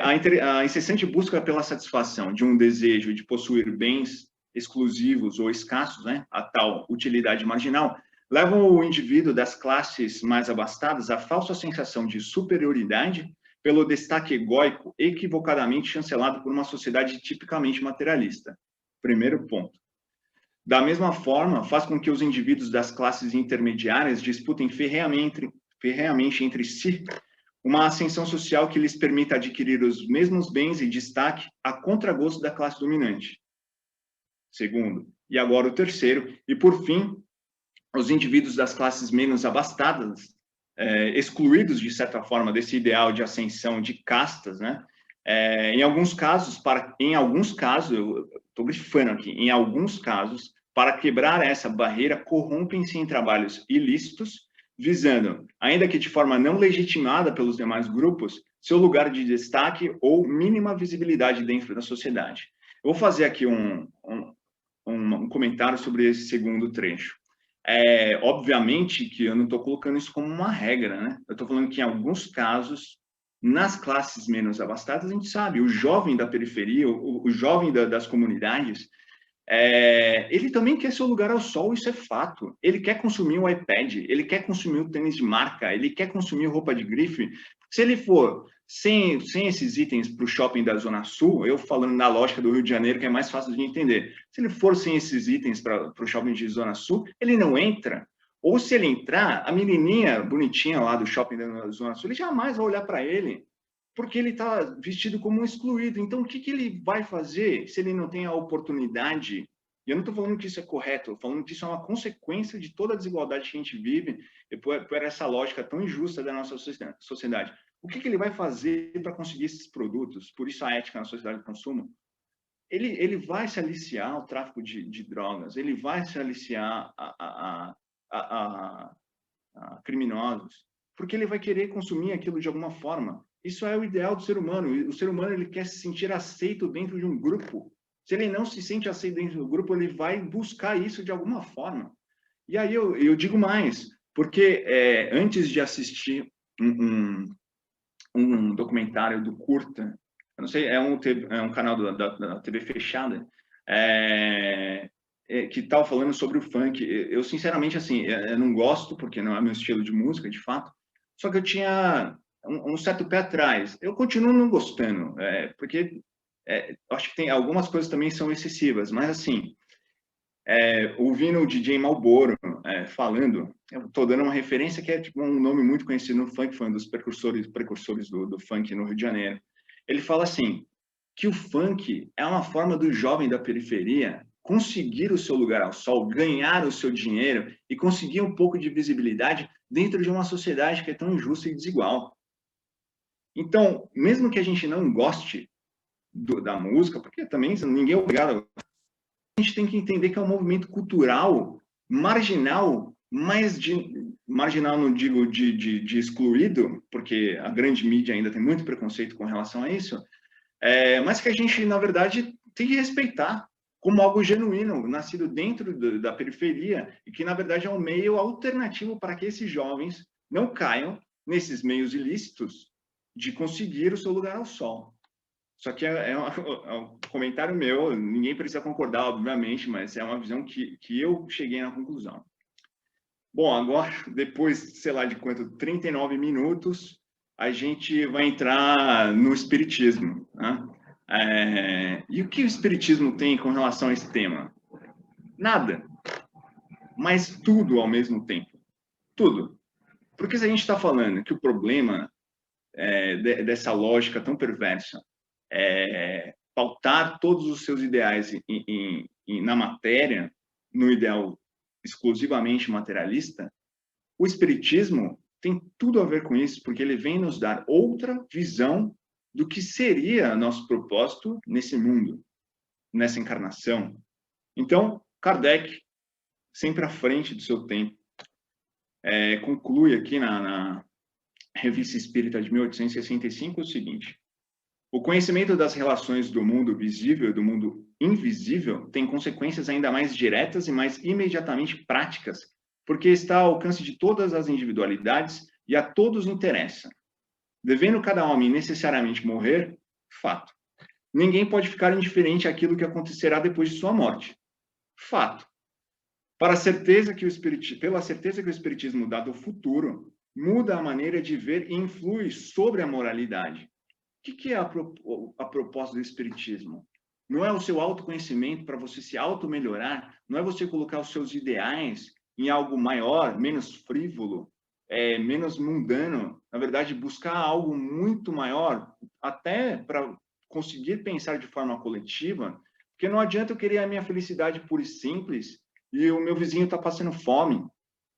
S1: A incessante busca pela satisfação de um desejo de possuir bens exclusivos ou escassos, né, a tal utilidade marginal, levam o indivíduo das classes mais abastadas à falsa sensação de superioridade pelo destaque egóico equivocadamente chancelado por uma sociedade tipicamente materialista. Primeiro ponto. Da mesma forma, faz com que os indivíduos das classes intermediárias disputem ferreamente entre si uma ascensão social que lhes permita adquirir os mesmos bens e destaque a contragosto da classe dominante. Segundo, e agora o terceiro, e por fim, os indivíduos das classes menos abastadas, excluídos de certa forma desse ideal de ascensão de castas, né? Em alguns casos, eu estou grifando aqui, em alguns casos, para quebrar essa barreira, corrompem-se em trabalhos ilícitos, visando, ainda que de forma não legitimada pelos demais grupos, seu lugar de destaque ou mínima visibilidade dentro da sociedade. Eu vou fazer aqui um comentário sobre esse segundo trecho. Obviamente que eu não estou colocando isso como uma regra, né? Eu estou falando que em alguns casos, nas classes menos abastadas, a gente sabe, o jovem da periferia, o jovem das comunidades, ele também quer seu lugar ao sol, isso é fato. Ele quer consumir um iPad, ele quer consumir um tênis de marca, ele quer consumir roupa de grife. Se ele for sem esses itens para o shopping da Zona Sul, eu falando na lógica do Rio de Janeiro, que é mais fácil de entender, se ele for sem esses itens para o shopping de Zona Sul, ele não entra. Ou se ele entrar, a menininha bonitinha lá do shopping da Zona Sul, ele jamais vai olhar para ele, porque ele está vestido como um excluído. Então, o que ele vai fazer se ele não tem a oportunidade? E eu não estou falando que isso é correto, eu estou falando que isso é uma consequência de toda a desigualdade que a gente vive e por essa lógica tão injusta da nossa sociedade. O que ele vai fazer para conseguir esses produtos? Por isso a ética na sociedade de consumo. Ele vai se aliciar ao tráfico de drogas, ele vai se aliciar a criminosos, porque ele vai querer consumir aquilo de alguma forma. Isso é o ideal do ser humano. O ser humano, ele quer se sentir aceito dentro de um grupo. Se ele não se sente aceito dentro do grupo, ele vai buscar isso de alguma forma. E aí eu digo mais, porque antes de assistir um documentário do Curta, eu não sei, é um canal da TV fechada, que estava falando sobre o funk. Eu, sinceramente, assim, eu não gosto, porque não é meu estilo de música, de fato, só que eu tinha um certo pé atrás. Eu continuo não gostando, porque acho que tem algumas coisas também são excessivas, mas assim, ouvindo o DJ Malboro falando, eu estou dando uma referência que é tipo, um nome muito conhecido no funk, foi um dos precursores do funk no Rio de Janeiro. Ele fala assim, que o funk é uma forma do jovem da periferia conseguir o seu lugar ao sol, ganhar o seu dinheiro e conseguir um pouco de visibilidade dentro de uma sociedade que é tão injusta e desigual. Então, mesmo que a gente não goste da música, porque também ninguém é obrigado, a gente tem que entender que é um movimento cultural marginal, marginal não digo de excluído, porque a grande mídia ainda tem muito preconceito com relação a isso, mas que a gente, na verdade, tem que respeitar como algo genuíno, nascido dentro da periferia, e que, na verdade, é um meio alternativo para que esses jovens não caiam nesses meios ilícitos de conseguir o seu lugar ao sol. Só que é um comentário meu, ninguém precisa concordar, obviamente, mas é uma visão que eu cheguei na conclusão. Bom, agora, depois, sei lá de quanto, 39 minutos, a gente vai entrar no espiritismo, né? E o que o espiritismo tem com relação a esse tema? Nada, mas tudo ao mesmo tempo. Tudo. Porque se a gente está falando que o problema dessa lógica tão perversa é pautar todos os seus ideais na matéria, no ideal exclusivamente materialista, o espiritismo tem tudo a ver com isso, porque ele vem nos dar outra visão do que seria nosso propósito nesse mundo, nessa encarnação. Então, Kardec, sempre à frente do seu tempo, conclui aqui na Revista Espírita de 1865 o seguinte: o conhecimento das relações do mundo visível e do mundo invisível tem consequências ainda mais diretas e mais imediatamente práticas, porque está ao alcance de todas as individualidades e a todos interessa. Devendo cada homem necessariamente morrer, fato. Ninguém pode ficar indiferente àquilo que acontecerá depois de sua morte, fato. Pela certeza que o espiritismo dá do futuro, muda a maneira de ver e influi sobre a moralidade. O que é a proposta do espiritismo? Não é o seu autoconhecimento para você se auto-melhorar, não é você colocar os seus ideais em algo maior, menos frívolo, menos mundano. Na verdade, buscar algo muito maior, até para conseguir pensar de forma coletiva, porque não adianta eu querer a minha felicidade pura e simples e o meu vizinho está passando fome.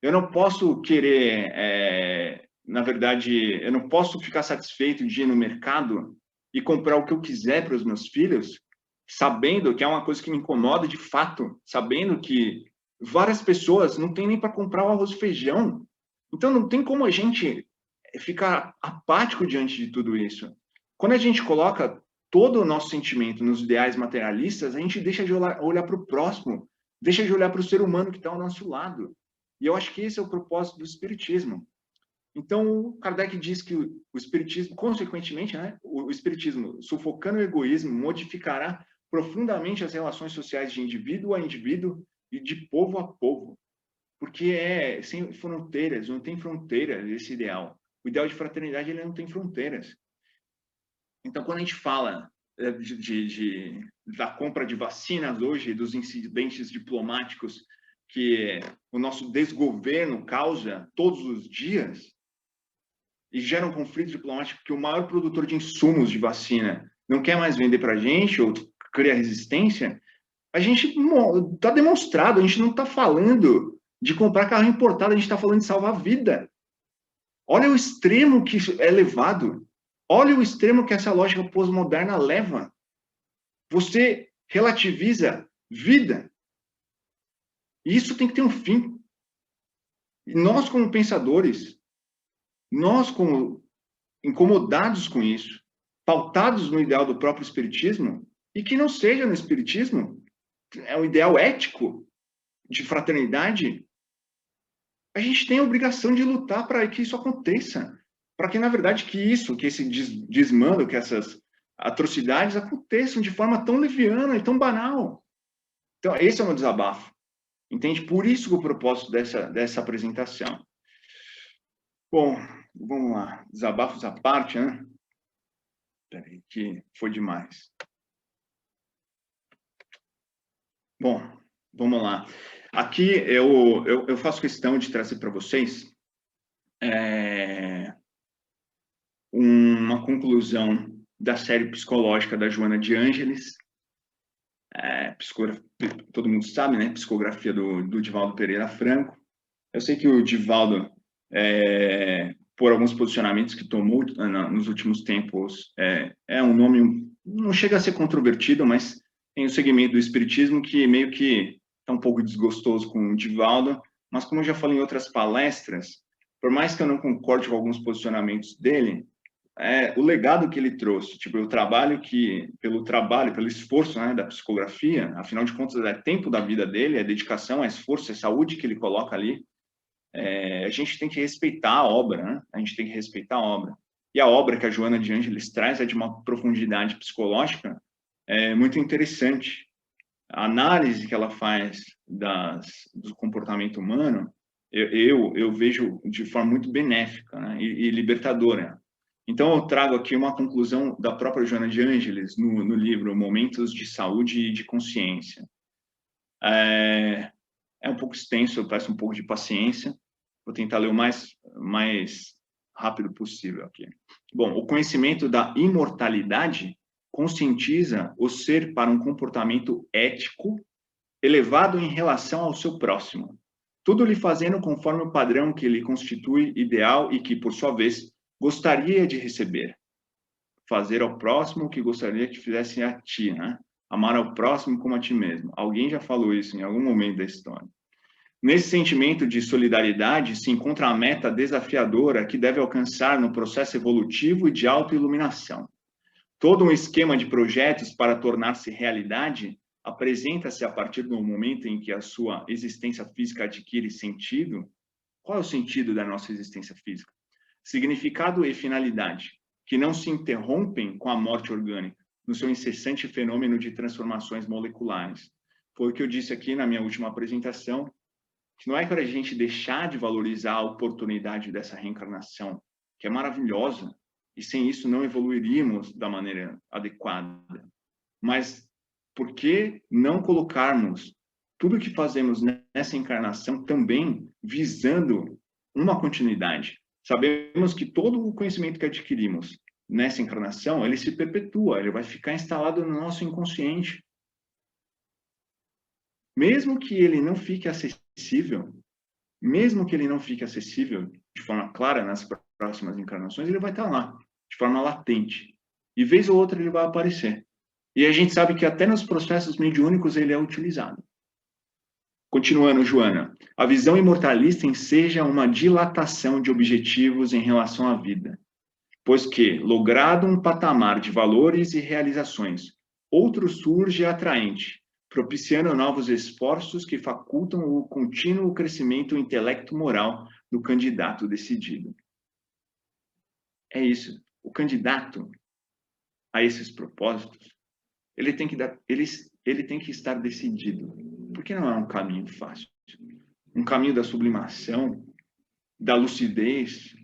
S1: Eu não posso querer, na verdade, eu não posso ficar satisfeito de ir no mercado e comprar o que eu quiser para os meus filhos, sabendo que é uma coisa que me incomoda de fato, sabendo que várias pessoas não têm nem para comprar o arroz e feijão. Então, não tem como a gente ficar apático diante de tudo isso. Quando a gente coloca todo o nosso sentimento nos ideais materialistas, a gente deixa de olhar para o próximo, deixa de olhar para o ser humano que está ao nosso lado. E eu acho que esse é o propósito do espiritismo. Então, Kardec diz que o espiritismo, consequentemente, né, o espiritismo, sufocando o egoísmo, modificará profundamente as relações sociais de indivíduo a indivíduo e de povo a povo. Porque é sem fronteiras, não tem fronteiras esse ideal. O ideal de fraternidade, ele não tem fronteiras. Então, quando a gente fala da compra de vacinas hoje, dos incidentes diplomáticos que o nosso desgoverno causa todos os dias e gera um conflito diplomático que o maior produtor de insumos de vacina não quer mais vender para a gente ou cria resistência, a gente está demonstrado, a gente não está falando de comprar carro importado, a gente está falando de salvar a vida. Olha o extremo que é levado. Olha o extremo que essa lógica pós-moderna leva. Você relativiza vida. E isso tem que ter um fim. E nós, como pensadores, nós, como incomodados com isso, pautados no ideal do próprio espiritismo, e que não seja no espiritismo, é um ideal ético de fraternidade, a gente tem a obrigação de lutar para que isso aconteça. Para que, na verdade, que esse desmando, que essas atrocidades aconteçam de forma tão leviana e tão banal. Então, esse é o meu desabafo. Entende? Por isso que o propósito dessa apresentação. Bom, vamos lá. Desabafos à parte, né? Peraí, que foi demais. Bom, vamos lá. Aqui eu faço questão de trazer para vocês uma conclusão da série psicológica da Joana de Ângeles. Todo mundo sabe, né? Psicografia do Divaldo Pereira Franco. Eu sei que o Divaldo, por alguns posicionamentos que tomou nos últimos tempos, é um nome, não chega a ser controvertido, mas tem o segmento do espiritismo que meio que está um pouco desgostoso com o Divaldo, mas como eu já falei em outras palestras, por mais que eu não concorde com alguns posicionamentos dele, o legado que ele trouxe, tipo, pelo esforço, né, da psicografia, afinal de contas é tempo da vida dele, é dedicação, é esforço, é saúde que ele coloca ali, a gente tem que respeitar a obra, né? A gente tem que respeitar a obra. E a obra que a Joana de Ângeles traz é de uma profundidade psicológica muito interessante. A análise que ela faz do comportamento humano, eu vejo de forma muito benéfica, né? e libertadora. Então, eu trago aqui uma conclusão da própria Joana de Ângeles no livro Momentos de Saúde e de Consciência. É um pouco extenso, eu peço um pouco de paciência. Vou tentar ler o mais rápido possível aqui. Bom, o conhecimento da imortalidade conscientiza o ser para um comportamento ético elevado em relação ao seu próximo, tudo lhe fazendo conforme o padrão que lhe constitui ideal e que, por sua vez, gostaria de receber. Fazer ao próximo o que gostaria que fizessem a ti, né? Amar ao próximo como a ti mesmo. Alguém já falou isso em algum momento da história. Nesse sentimento de solidariedade se encontra a meta desafiadora que deve alcançar no processo evolutivo e de autoiluminação. Todo um esquema de projetos para tornar-se realidade apresenta-se a partir do momento em que a sua existência física adquire sentido. Qual é o sentido da nossa existência física? Significado e finalidade, que não se interrompem com a morte orgânica, no seu incessante fenômeno de transformações moleculares. Foi o que eu disse aqui na minha última apresentação, que não é para a gente deixar de valorizar a oportunidade dessa reencarnação, que é maravilhosa, e sem isso não evoluiríamos da maneira adequada. Mas por que não colocarmos tudo o que fazemos nessa encarnação também visando uma continuidade? Sabemos que todo o conhecimento que adquirimos nessa encarnação, ele se perpetua, ele vai ficar instalado no nosso inconsciente. Mesmo que ele não fique acessível, de forma clara nas próximas encarnações, ele vai estar lá, de forma latente. E vez ou outra ele vai aparecer. E a gente sabe que até nos processos mediúnicos ele é utilizado. Continuando, Joana. A visão imortalista enseja uma dilatação de objetivos em relação à vida, pois que, logrado um patamar de valores e realizações, outro surge atraente, propiciando novos esforços que facultam o contínuo crescimento intelecto-moral do candidato decidido. É isso. O candidato a esses propósitos, ele tem que estar decidido, porque não é um caminho fácil. Um caminho da sublimação, da lucidez,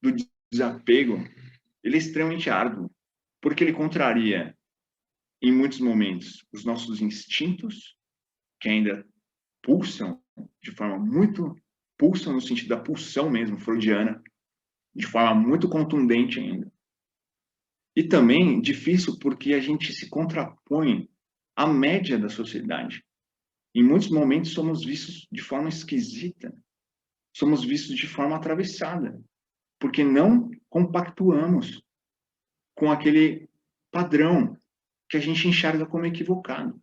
S1: do desapego, ele é extremamente árduo, porque ele contraria, em muitos momentos, os nossos instintos, que ainda pulsam de forma muito... pulsam no sentido da pulsão mesmo, freudiana, de forma muito contundente ainda. E também difícil porque a gente se contrapõe à média da sociedade. Em muitos momentos somos vistos de forma esquisita, somos vistos de forma atravessada, porque não compactuamos com aquele padrão que a gente enxerga como equivocado.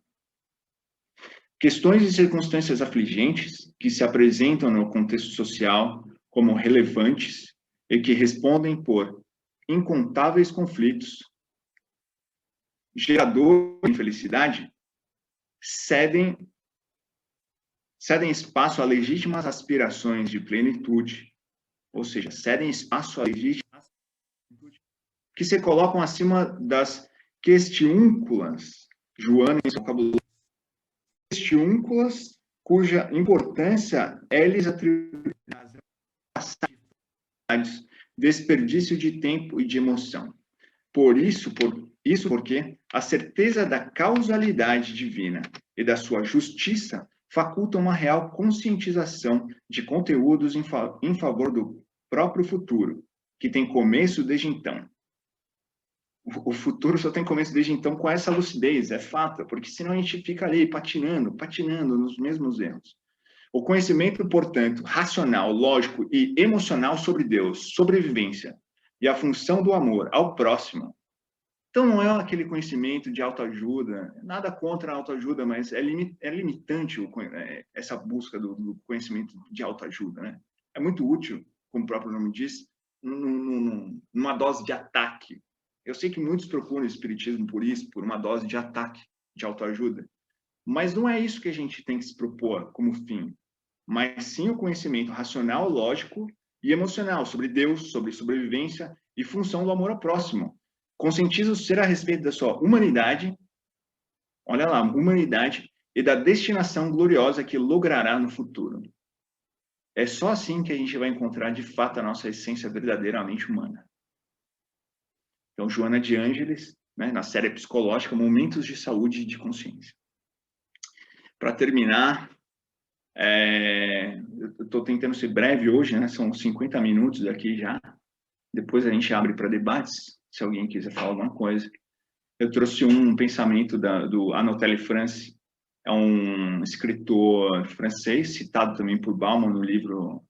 S1: Questões e circunstâncias afligentes que se apresentam no contexto social como relevantes e que respondem por incontáveis conflitos, geradores de infelicidade, cedem espaço a legítimas aspirações de plenitude, ou seja, cedem espaço a legítimas que se colocam acima das questiúnculas, Joana em seu vocabulário, questiúnculas cuja importância é lhes atribuída desperdício de tempo e de emoção. Porque a certeza da causalidade divina e da sua justiça faculta uma real conscientização de conteúdos em favor do próprio futuro, que tem começo desde então. O futuro só tem começo desde então com essa lucidez, é fato, porque senão a gente fica ali patinando nos mesmos erros. O conhecimento, portanto, racional, lógico e emocional sobre Deus, sobrevivência e a função do amor ao próximo. Então, não é aquele conhecimento de autoajuda, nada contra a autoajuda, mas é limitante essa busca do conhecimento de autoajuda, né? É muito útil, como o próprio nome diz, numa dose de ataque. Eu sei que muitos procuram o espiritismo por isso, por uma dose de ataque, de autoajuda. Mas não é isso que a gente tem que se propor como fim, mas sim o conhecimento racional, lógico e emocional sobre Deus, sobre sobrevivência e função do amor ao próximo. Conscientiza o ser a respeito da sua humanidade, olha lá, humanidade, e da destinação gloriosa que logrará no futuro. É só assim que a gente vai encontrar, de fato, a nossa essência verdadeiramente humana. Então, Joana de Ângeles, né, na série psicológica Momentos de Saúde e de Consciência. Para terminar, eu estou tentando ser breve hoje, né? São 50 minutos aqui já. Depois a gente abre para debates, se alguém quiser falar alguma coisa. Eu trouxe um pensamento do Anatole France, é um escritor francês, citado também por Bauman no livro,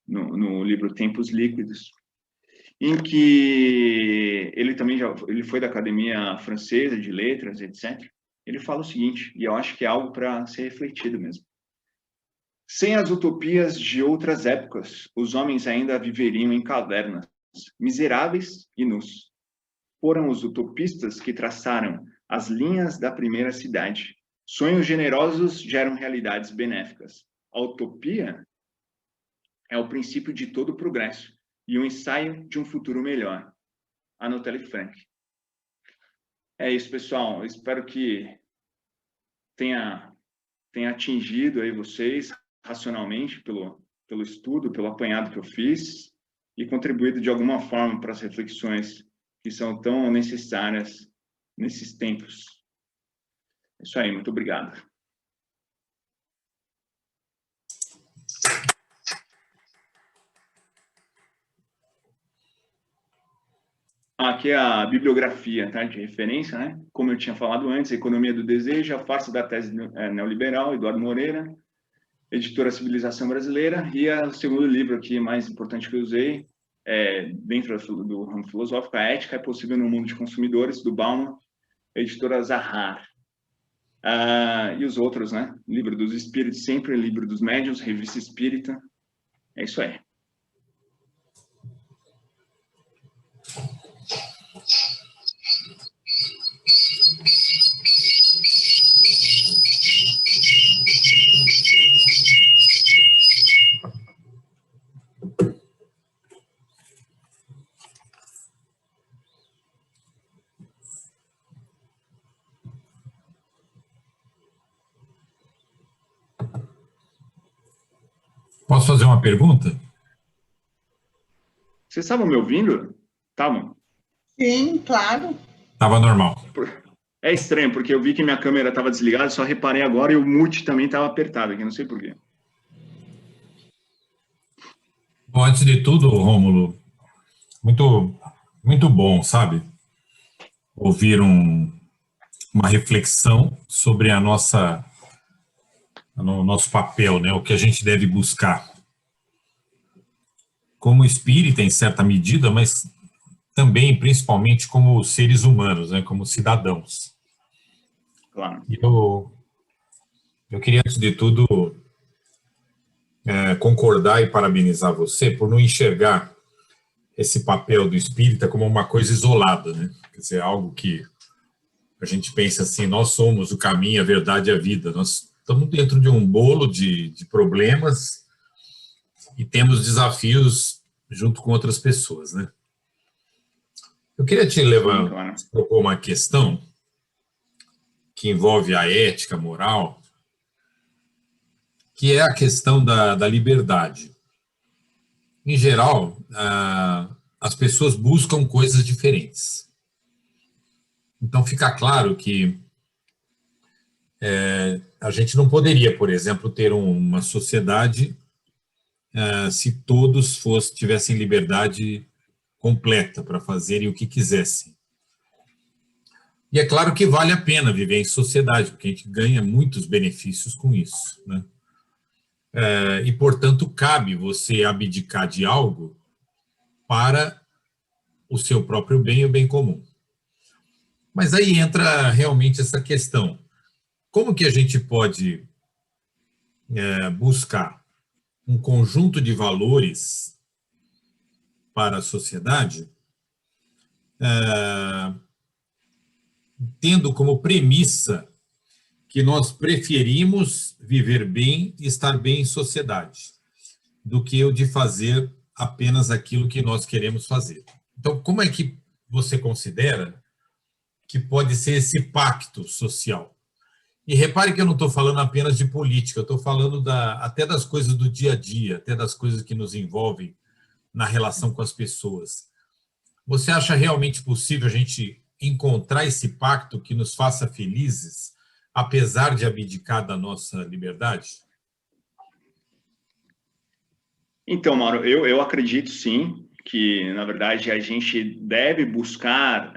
S1: no livro Tempos Líquidos, em que ele também ele foi da Academia Francesa de Letras, etc. Ele fala o seguinte, e eu acho que é algo para ser refletido mesmo. Sem as utopias de outras épocas, os homens ainda viveriam em cavernas, miseráveis e nus. Foram os utopistas que traçaram as linhas da primeira cidade. Sonhos generosos geram realidades benéficas. A utopia é o princípio de todo progresso e um ensaio de um futuro melhor. Anatole France. É isso, pessoal. Eu espero que tenha atingido aí vocês racionalmente pelo estudo, pelo apanhado que eu fiz e contribuído de alguma forma para as reflexões que são tão necessárias nesses tempos. É isso aí, muito obrigado. Aqui é a bibliografia, tá, de referência, né? Como eu tinha falado antes, Economia do Desejo, a Farsa da Tese Neoliberal, Eduardo Moreira, editora Civilização Brasileira, e o segundo livro aqui, mais importante que eu usei, dentro do ramo filosófico, A Ética é Possível no Mundo de Consumidores, do Bauman, editora Zahar. E os outros, né? Livro dos Espíritos, sempre Livro dos Médiuns, Revista Espírita. É isso aí.
S4: Posso fazer uma pergunta?
S1: Vocês estavam me ouvindo? Estavam?
S2: Sim, claro.
S4: Estava normal.
S1: É estranho, porque eu vi que minha câmera estava desligada, só reparei agora e o mute também estava apertado aqui, não sei por quê.
S4: Bom, antes de tudo, Rômulo, muito bom, sabe? Ouvir uma reflexão sobre o nosso papel, né? O que a gente deve buscar. Como espírita, em certa medida, mas também, principalmente, como seres humanos, né? Como cidadãos.
S1: Claro.
S4: Eu queria, antes de tudo, concordar e parabenizar você por não enxergar esse papel do espírita como uma coisa isolada, né? Quer dizer, algo que a gente pensa assim, nós somos o caminho, a verdade e a vida. Nós estamos dentro de um bolo de problemas e temos desafios junto com outras pessoas, né? Eu queria te propor uma questão que envolve a ética, a moral, que é a questão da liberdade. Em geral, as pessoas buscam coisas diferentes. Então, fica claro que a gente não poderia, por exemplo, ter uma sociedade se todos tivessem liberdade completa para fazerem o que quisessem. E é claro que vale a pena viver em sociedade, porque a gente ganha muitos benefícios com isso, né? E, portanto, cabe você abdicar de algo para o seu próprio bem e o bem comum. Mas aí entra realmente essa questão. Como que a gente pode buscar um conjunto de valores para a sociedade, tendo como premissa que nós preferimos viver bem e estar bem em sociedade, do que o de fazer apenas aquilo que nós queremos fazer. Então, como é que você considera que pode ser esse pacto social? E repare que eu não estou falando apenas de política, eu estou falando até das coisas do dia a dia, até das coisas que nos envolvem na relação com as pessoas. Você acha realmente possível a gente encontrar esse pacto que nos faça felizes, apesar de abdicar da nossa liberdade?
S1: Então, Mauro, eu acredito sim que, na verdade, a gente deve buscar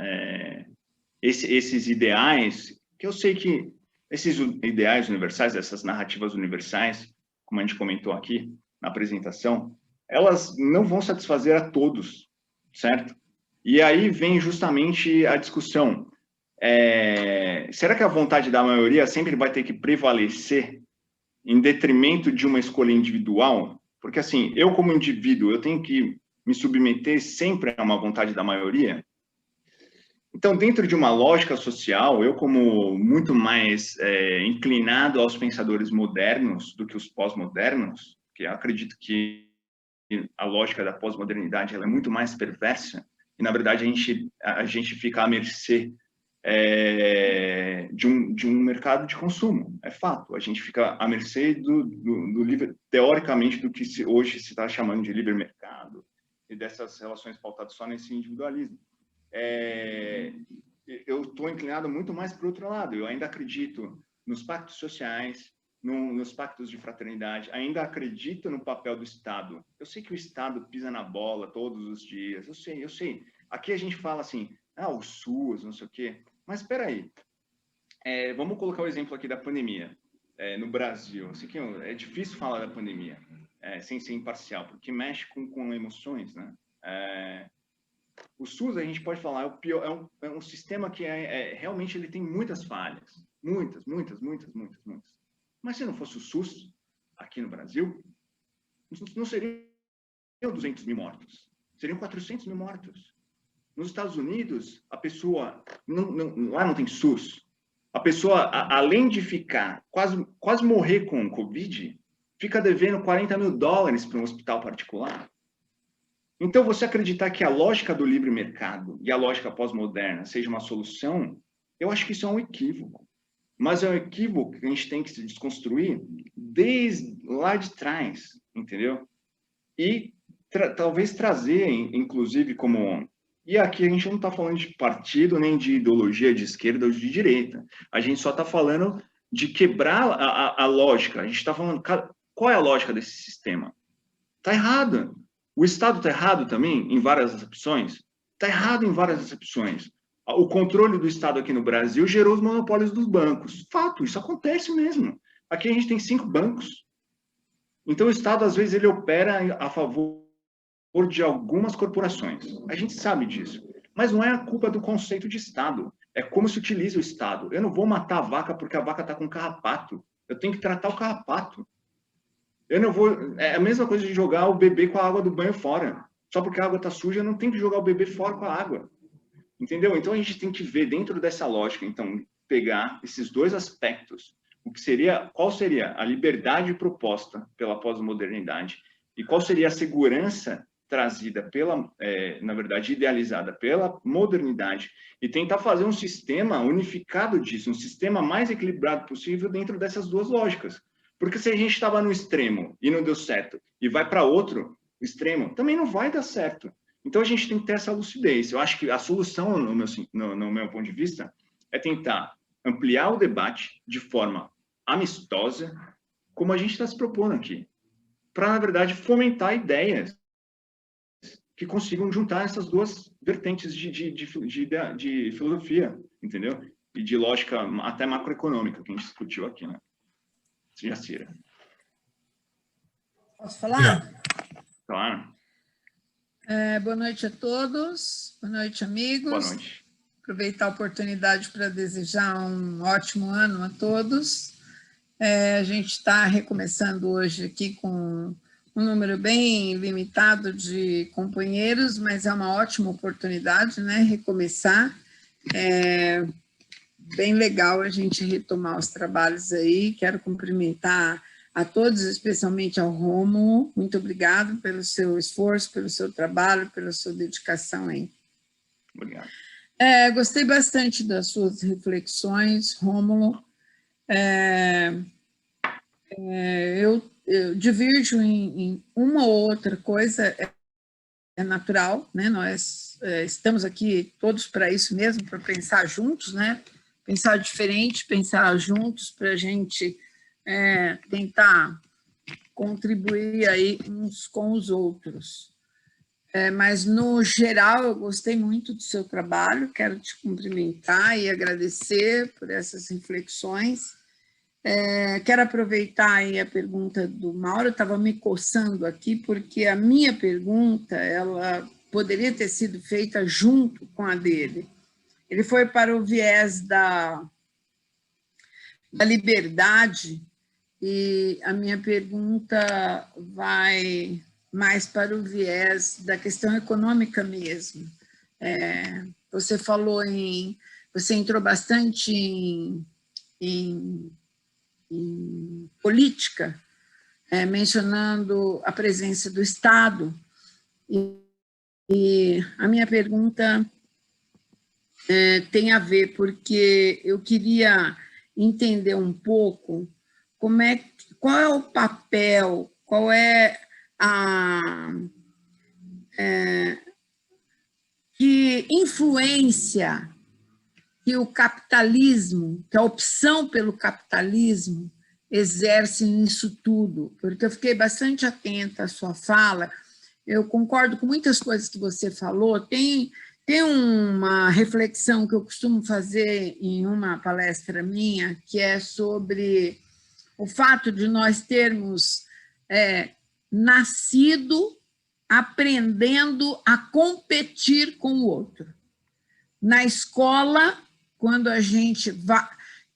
S1: esses ideais, que eu sei que esses ideais universais, essas narrativas universais, como a gente comentou aqui na apresentação, elas não vão satisfazer a todos, certo? E aí vem justamente a discussão. Será que a vontade da maioria sempre vai ter que prevalecer em detrimento de uma escolha individual? Porque, assim, eu como indivíduo, eu tenho que me submeter sempre a uma vontade da maioria? Então, dentro de uma lógica social, eu como muito mais inclinado aos pensadores modernos do que os pós-modernos, que eu acredito que a lógica da pós-modernidade ela é muito mais perversa, e, na verdade, a gente fica à mercê de um mercado de consumo, é fato. A gente fica à mercê do livre, teoricamente, do que hoje se está chamando de livre mercado, e dessas relações pautadas só nesse individualismo. Eu estou inclinado muito mais para o outro lado. Eu ainda acredito nos pactos sociais, nos pactos de fraternidade, ainda acredito no papel do Estado. Eu sei que o Estado pisa na bola todos os dias, eu sei. Aqui a gente fala assim, o SUS, não sei o quê, mas espera aí. Vamos colocar o exemplo aqui da pandemia no Brasil. Sei que é difícil falar da pandemia sem ser imparcial, porque mexe com emoções, né? O SUS, a gente pode falar, é um sistema que realmente ele tem muitas falhas. Muitas. Mas se não fosse o SUS, aqui no Brasil, não seriam 200 mil mortos. Seriam 400 mil mortos. Nos Estados Unidos, a pessoa... lá não tem SUS. A pessoa, além de ficar, quase morrer com Covid, fica devendo $40 mil para um hospital particular. Então, você acreditar que a lógica do livre mercado e a lógica pós-moderna seja uma solução, eu acho que isso é um equívoco. Mas é um equívoco que a gente tem que se desconstruir desde lá de trás, entendeu? E talvez trazer, inclusive, como... E aqui a gente não está falando de partido, nem de ideologia de esquerda ou de direita. A gente só está falando de quebrar a lógica. A gente está falando qual é a lógica desse sistema. Está errada. O Estado está errado também em várias acepções? Está errado em várias acepções. O controle do Estado aqui no Brasil gerou os monopólios dos bancos. Fato, isso acontece mesmo. Aqui a gente tem 5 bancos. Então o Estado, às vezes, ele opera a favor de algumas corporações. A gente sabe disso. Mas não é a culpa do conceito de Estado. É como se utiliza o Estado. Eu não vou matar a vaca porque a vaca está com carrapato. Eu tenho que tratar o carrapato. Eu não vou... É a mesma coisa de jogar o bebê com a água do banho fora. Só porque a água está suja, eu não tenho que jogar o bebê fora com a água. Entendeu? Então, a gente tem que ver dentro dessa lógica, então, pegar esses dois aspectos. Qual seria a liberdade proposta pela pós-modernidade e qual seria a segurança trazida na verdade, idealizada pela modernidade e tentar fazer um sistema unificado disso, um sistema mais equilibrado possível dentro dessas duas lógicas. Porque se a gente estava no extremo e não deu certo e vai para outro extremo, também não vai dar certo. Então, a gente tem que ter essa lucidez. Eu acho que a solução, no meu ponto de vista, é tentar ampliar o debate de forma amistosa, como a gente está se propondo aqui, para, na verdade, fomentar ideias que consigam juntar essas duas vertentes de filosofia, entendeu? E de lógica até macroeconômica, que a gente discutiu aqui, né? Jacira.
S2: Posso falar?
S1: Claro.
S2: Boa noite a todos, boa noite, amigos.
S1: Boa noite.
S2: Aproveitar a oportunidade para desejar um ótimo ano a todos. A gente está recomeçando hoje aqui com um número bem limitado de companheiros, mas é uma ótima oportunidade, né? Recomeçar. Bem legal a gente retomar os trabalhos aí. Quero cumprimentar a todos, especialmente ao Rômulo. Muito obrigado pelo seu esforço, pelo seu trabalho, pela sua dedicação aí.
S1: Obrigado.
S2: Gostei bastante das suas reflexões, Rômulo. Eu divirjo em uma ou outra coisa, é natural, né? Nós estamos aqui todos para isso mesmo, para pensar juntos, né? Pensar diferente, pensar juntos, para a gente tentar contribuir aí uns com os outros. Mas, no geral, eu gostei muito do seu trabalho, quero te cumprimentar e agradecer por essas reflexões. Quero aproveitar aí a pergunta do Mauro, eu estava me coçando aqui, porque a minha pergunta ela poderia ter sido feita junto com a dele. Ele foi para o viés da liberdade, e a minha pergunta vai mais para o viés da questão econômica mesmo. Você falou você entrou bastante em política, mencionando a presença do Estado, e a minha pergunta tem a ver, porque eu queria entender um pouco qual é o papel, qual é que influência que o capitalismo, que a opção pelo capitalismo exerce nisso tudo, porque eu fiquei bastante atenta à sua fala, eu concordo com muitas coisas que você falou, tem uma reflexão que eu costumo fazer em uma palestra minha, que é sobre o fato de nós termos nascido aprendendo a competir com o outro. Na escola, quando a gente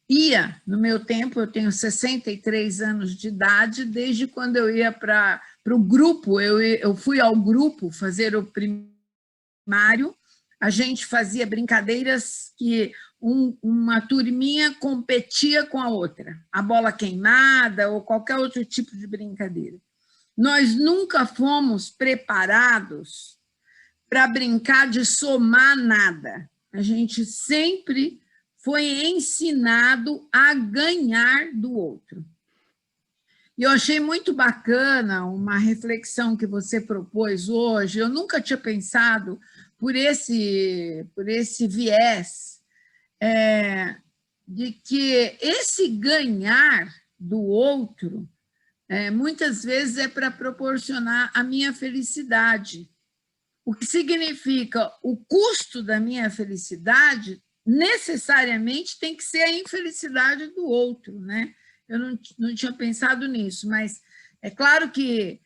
S2: ia, no meu tempo, eu tenho 63 anos de idade, desde quando eu ia para o grupo, eu fui ao grupo fazer o primário, a gente fazia brincadeiras que uma turminha competia com a outra, a bola queimada ou qualquer outro tipo de brincadeira. Nós nunca fomos preparados para brincar de somar nada. A gente sempre foi ensinado a ganhar do outro. E eu achei muito bacana uma reflexão que você propôs hoje. Eu nunca tinha pensado por esse viés de que esse ganhar do outro muitas vezes é para proporcionar a minha felicidade. O que significa o custo da minha felicidade necessariamente tem que ser a infelicidade do outro, né? Eu não tinha pensado nisso, mas é claro que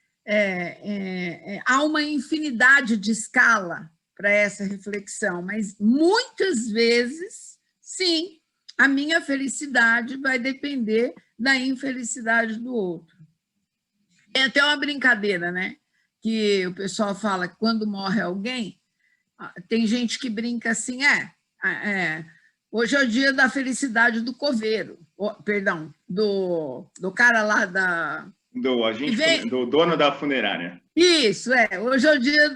S2: há uma infinidade de escala para essa reflexão, mas muitas vezes, sim, a minha felicidade vai depender da infelicidade do outro. É até uma brincadeira, né? Que o pessoal fala que quando morre alguém, tem gente que brinca assim, hoje é o dia da felicidade do coveiro, perdão, do cara lá
S1: do dono da funerária.
S2: Isso, hoje é o dia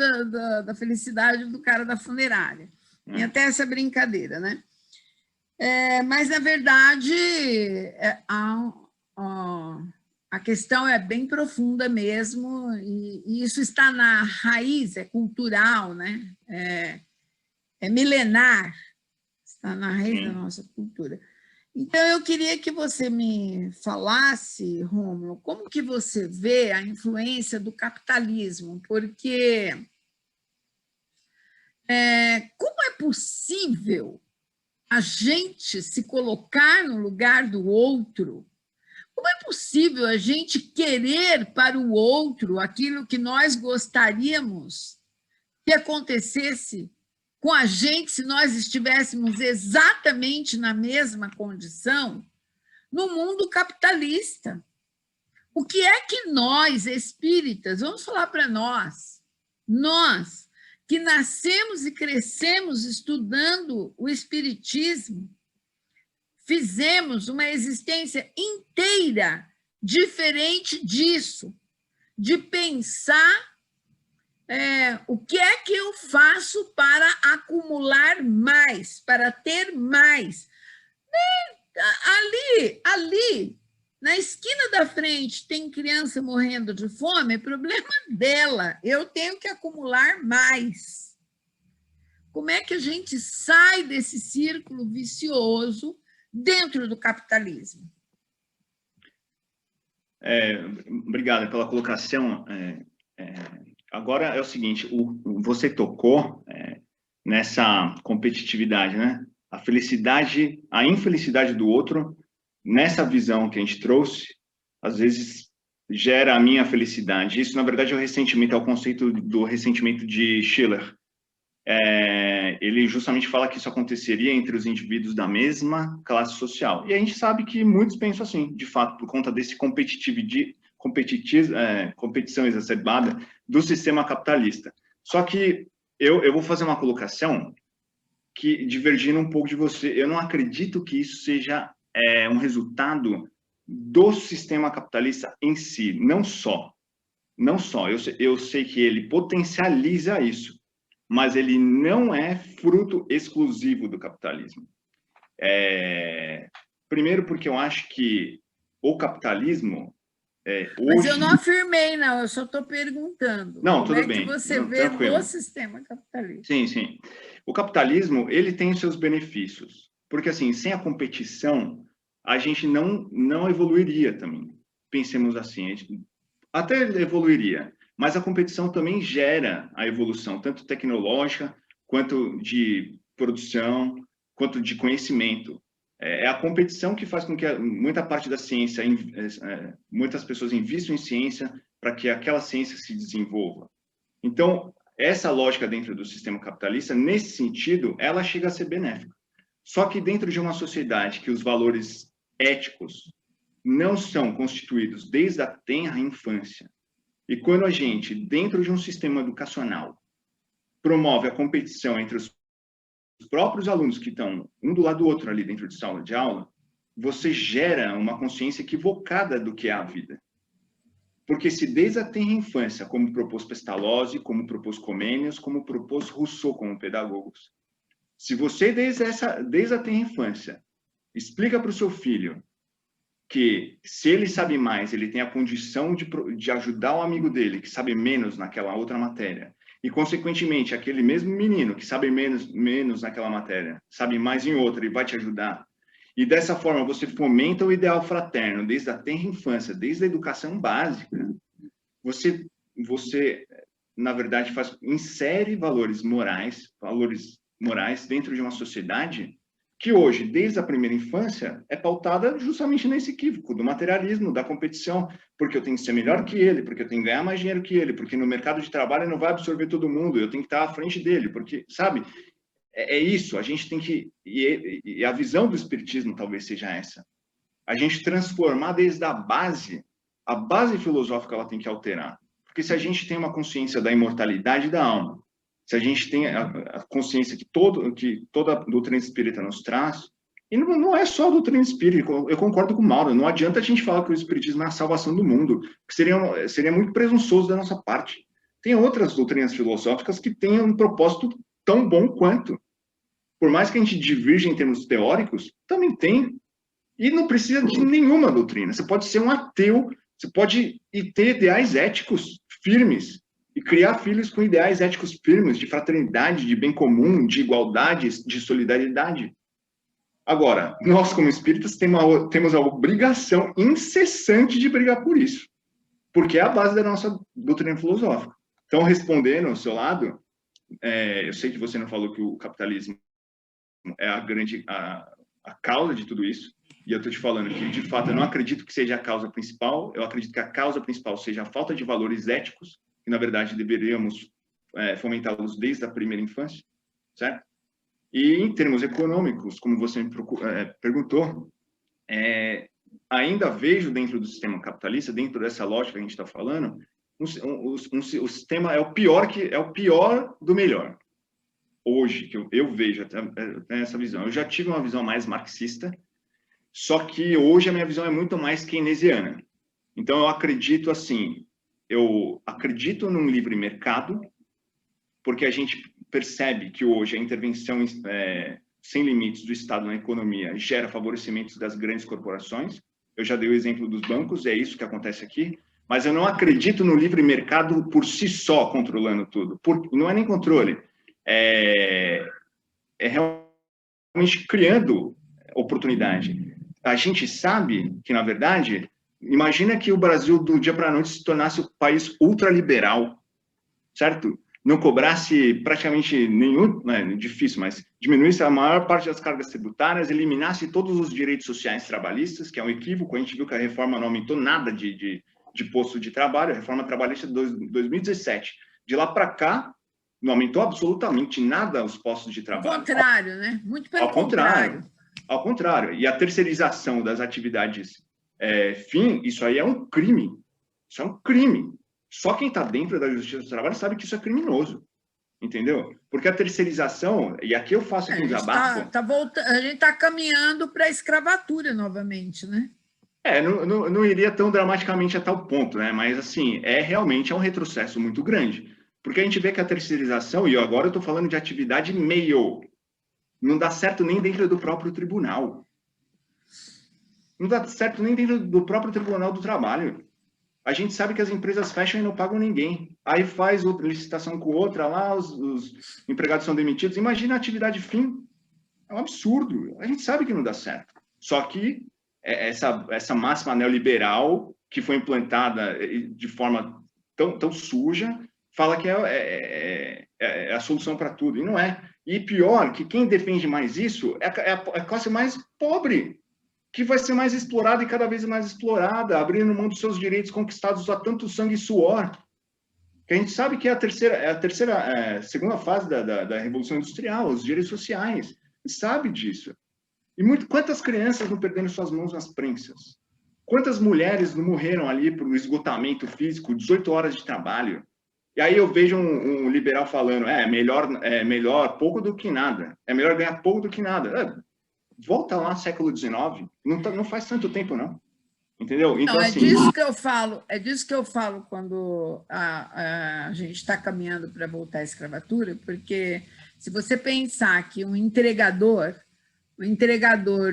S2: da felicidade do cara da funerária. Tem até essa brincadeira, né? Mas, na verdade, a questão é bem profunda mesmo, e isso está na raiz, é cultural, né? É milenar, está na raiz da nossa cultura. Então, eu queria que você me falasse, Rômulo, como que você vê a influência do capitalismo, porque como é possível a gente se colocar no lugar do outro? Como é possível a gente querer para o outro aquilo que nós gostaríamos que acontecesse com a gente se nós estivéssemos exatamente na mesma condição no mundo capitalista? O que é que nós, espíritas, vamos falar para nós que nascemos e crescemos estudando o espiritismo, fizemos uma existência inteira diferente disso, de pensar o que é que eu faço para acumular mais, para ter mais. Ali, na esquina da frente, tem criança morrendo de fome, é problema dela, eu tenho que acumular mais. Como é que a gente sai desse círculo vicioso dentro do capitalismo?
S1: Obrigado pela colocação. Agora é o seguinte, você tocou nessa competitividade, né? A felicidade, a infelicidade do outro, nessa visão que a gente trouxe, às vezes gera a minha felicidade. Isso, na verdade, é o ressentimento, é o conceito do ressentimento de Schiller. Ele justamente fala que isso aconteceria entre os indivíduos da mesma classe social. E a gente sabe que muitos pensam assim, de fato, por conta desse competição exacerbada do sistema capitalista. Só que eu vou fazer uma colocação que, divergindo um pouco de você, eu não acredito que isso seja um resultado do sistema capitalista em si, não só. Eu sei que ele potencializa isso, mas ele não é fruto exclusivo do capitalismo. Primeiro porque eu acho que o capitalismo...
S2: Mas eu não afirmei, não, eu só estou perguntando.
S1: Não, tudo
S2: bem. Como é que você vê no sistema capitalista?
S1: Sim, sim. O capitalismo, ele tem os seus benefícios, porque, assim, sem a competição, a gente não evoluiria também. Pensemos assim, a gente até evoluiria, mas a competição também gera a evolução, tanto tecnológica, quanto de produção, quanto de conhecimento. É a competição que faz com que muita parte da ciência, muitas pessoas investam em ciência para que aquela ciência se desenvolva. Então, essa lógica dentro do sistema capitalista, nesse sentido, ela chega a ser benéfica. Só que dentro de uma sociedade que os valores éticos não são constituídos desde a tenra infância, e quando a gente, dentro de um sistema educacional, promove a competição entre os próprios alunos que estão um do lado do outro ali dentro de sala de aula, você gera uma consciência equivocada do que é a vida. Porque se desde a tenra infância, como propôs Pestalozzi, como propôs Comênios, como propôs Rousseau como pedagogos, se você desde a tenra infância explica para o seu filho que se ele sabe mais, ele tem a condição de ajudar o amigo dele que sabe menos naquela outra matéria, e, consequentemente, aquele mesmo menino que sabe menos naquela matéria, sabe mais em outra e vai te ajudar. E, dessa forma, você fomenta o ideal fraterno desde a tenra infância, desde a educação básica. Você na verdade, insere valores morais dentro de uma sociedade que hoje, desde a primeira infância, é pautada justamente nesse equívoco do materialismo, da competição, porque eu tenho que ser melhor que ele, porque eu tenho que ganhar mais dinheiro que ele, porque no mercado de trabalho ele não vai absorver todo mundo, eu tenho que estar à frente dele, porque, sabe, é isso, a gente tem que... E a visão do espiritismo talvez seja essa. A gente transformar desde a base filosófica ela tem que alterar. Porque se a gente tem uma consciência da imortalidade da alma, se a gente tem a consciência que toda a doutrina espírita nos traz, e não é só a doutrina espírita, eu concordo com o Mauro, não adianta a gente falar que o espiritismo é a salvação do mundo, que seria muito presunçoso da nossa parte. Tem outras doutrinas filosóficas que têm um propósito tão bom quanto. Por mais que a gente divirja em termos teóricos, também tem. E não precisa de nenhuma doutrina. Você pode ser um ateu, você pode ter ideais éticos firmes, e criar filhos com ideais éticos firmes, de fraternidade, de bem comum, de igualdade, de solidariedade. Agora, nós, como espíritas, temos a obrigação incessante de brigar por isso, porque é a base da nossa doutrina filosófica. Então, respondendo ao seu lado, eu sei que você não falou que o capitalismo é a causa de tudo isso, e eu estou te falando que, de fato, eu não acredito que seja a causa principal, eu acredito que a causa principal seja a falta de valores éticos, que, na verdade, deveríamos fomentá-los desde a primeira infância, certo? E, em termos econômicos, como você me perguntou, ainda vejo dentro do sistema capitalista, dentro dessa lógica que a gente está falando, o sistema é o pior do melhor. Hoje, que eu vejo essa visão. Eu já tive uma visão mais marxista, só que hoje a minha visão é muito mais keynesiana. Então, eu acredito assim... Eu acredito num livre mercado, porque a gente percebe que hoje a intervenção sem limites do Estado na economia gera favorecimentos das grandes corporações. Eu já dei o exemplo dos bancos, é isso que acontece aqui. Mas eu não acredito no livre mercado por si só controlando tudo. Não é nem controle. é realmente criando oportunidade. A gente sabe que, na verdade, imagina que o Brasil, do dia para a noite, se tornasse um país ultraliberal, certo? Não cobrasse praticamente nenhum, não é difícil, mas diminuísse a maior parte das cargas tributárias, eliminasse todos os direitos sociais trabalhistas, que é um equívoco. A gente viu que a reforma não aumentou nada de posto de trabalho, a reforma trabalhista de 2017. De lá para cá, não aumentou absolutamente nada os postos de trabalho.
S2: Ao contrário, né? Muito pelo contrário.
S1: Ao contrário. E a terceirização das atividades fim, isso aí é um crime. Isso é um crime. Só quem está dentro da Justiça do Trabalho sabe que isso é criminoso. Entendeu? Porque a terceirização, e aqui eu faço aqui um desabafo...
S2: A gente está caminhando para a escravatura novamente, né?
S1: Não iria tão dramaticamente a tal ponto, né? Mas, assim, realmente é um retrocesso muito grande. Porque a gente vê que a terceirização, e agora eu estou falando de atividade meio, não dá certo nem dentro do próprio tribunal. Não dá certo nem dentro do próprio Tribunal do Trabalho. A gente sabe que as empresas fecham e não pagam ninguém. Aí faz outra licitação com outra lá, os empregados são demitidos. Imagina a atividade fim. É um absurdo. A gente sabe que não dá certo. Só que essa máxima neoliberal que foi implantada de forma tão suja, fala que é a solução para tudo. E não é. E pior, que quem defende mais isso é a classe mais pobre, que vai ser mais explorada e cada vez mais explorada, abrindo mão dos seus direitos conquistados a tanto sangue e suor. Que a gente sabe que é a segunda fase da Revolução Industrial, os direitos sociais. A gente sabe disso. E quantas crianças não perderam suas mãos nas prensas? Quantas mulheres não morreram ali por esgotamento físico, 18 horas de trabalho? E aí eu vejo um liberal falando, melhor pouco do que nada. É melhor ganhar pouco do que nada. Volta lá, século XIX. Não faz tanto tempo, não. Entendeu? Então,
S2: não,
S1: assim...
S2: É disso que eu falo quando a gente está caminhando para voltar à escravatura, porque se você pensar que o entregador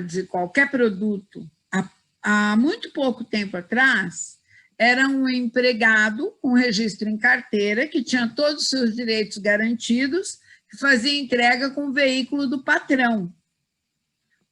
S2: de qualquer produto, há muito pouco tempo atrás, era um empregado com registro em carteira, que tinha todos os seus direitos garantidos, que fazia entrega com o veículo do patrão.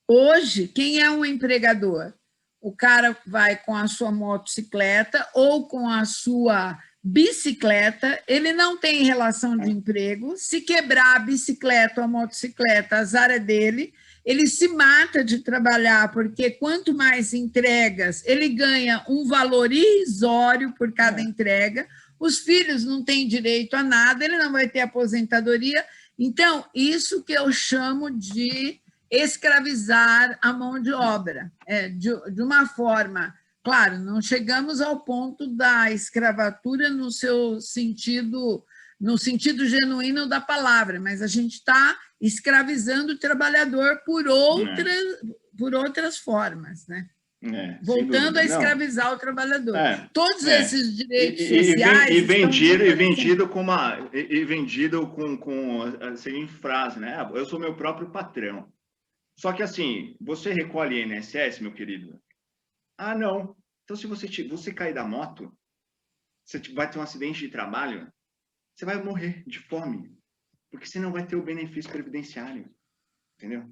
S2: Hoje, quem é um empregador? O cara vai com a sua motocicleta ou com a sua bicicleta, ele não tem relação de emprego, se quebrar a bicicleta ou a motocicleta, azar é dele, ele se mata de trabalhar, porque quanto mais entregas, ele ganha um valor irrisório por cada entrega, os filhos não têm direito a nada, ele não vai ter aposentadoria. Então, isso que eu chamo de escravizar a mão de obra, de uma forma... Claro, não chegamos ao ponto da escravatura no sentido genuíno da palavra, mas a gente está escravizando o trabalhador por outras formas, né? Voltando a escravizar o trabalhador. Todos esses direitos sociais...
S1: E vendido com a seguinte frase, né? Eu sou meu próprio patrão. Só que, assim, você recolhe INSS, meu querido? Ah, não. Então, se você cair da moto, você vai ter um acidente de trabalho, você vai morrer de fome, porque você não vai ter o benefício previdenciário, entendeu?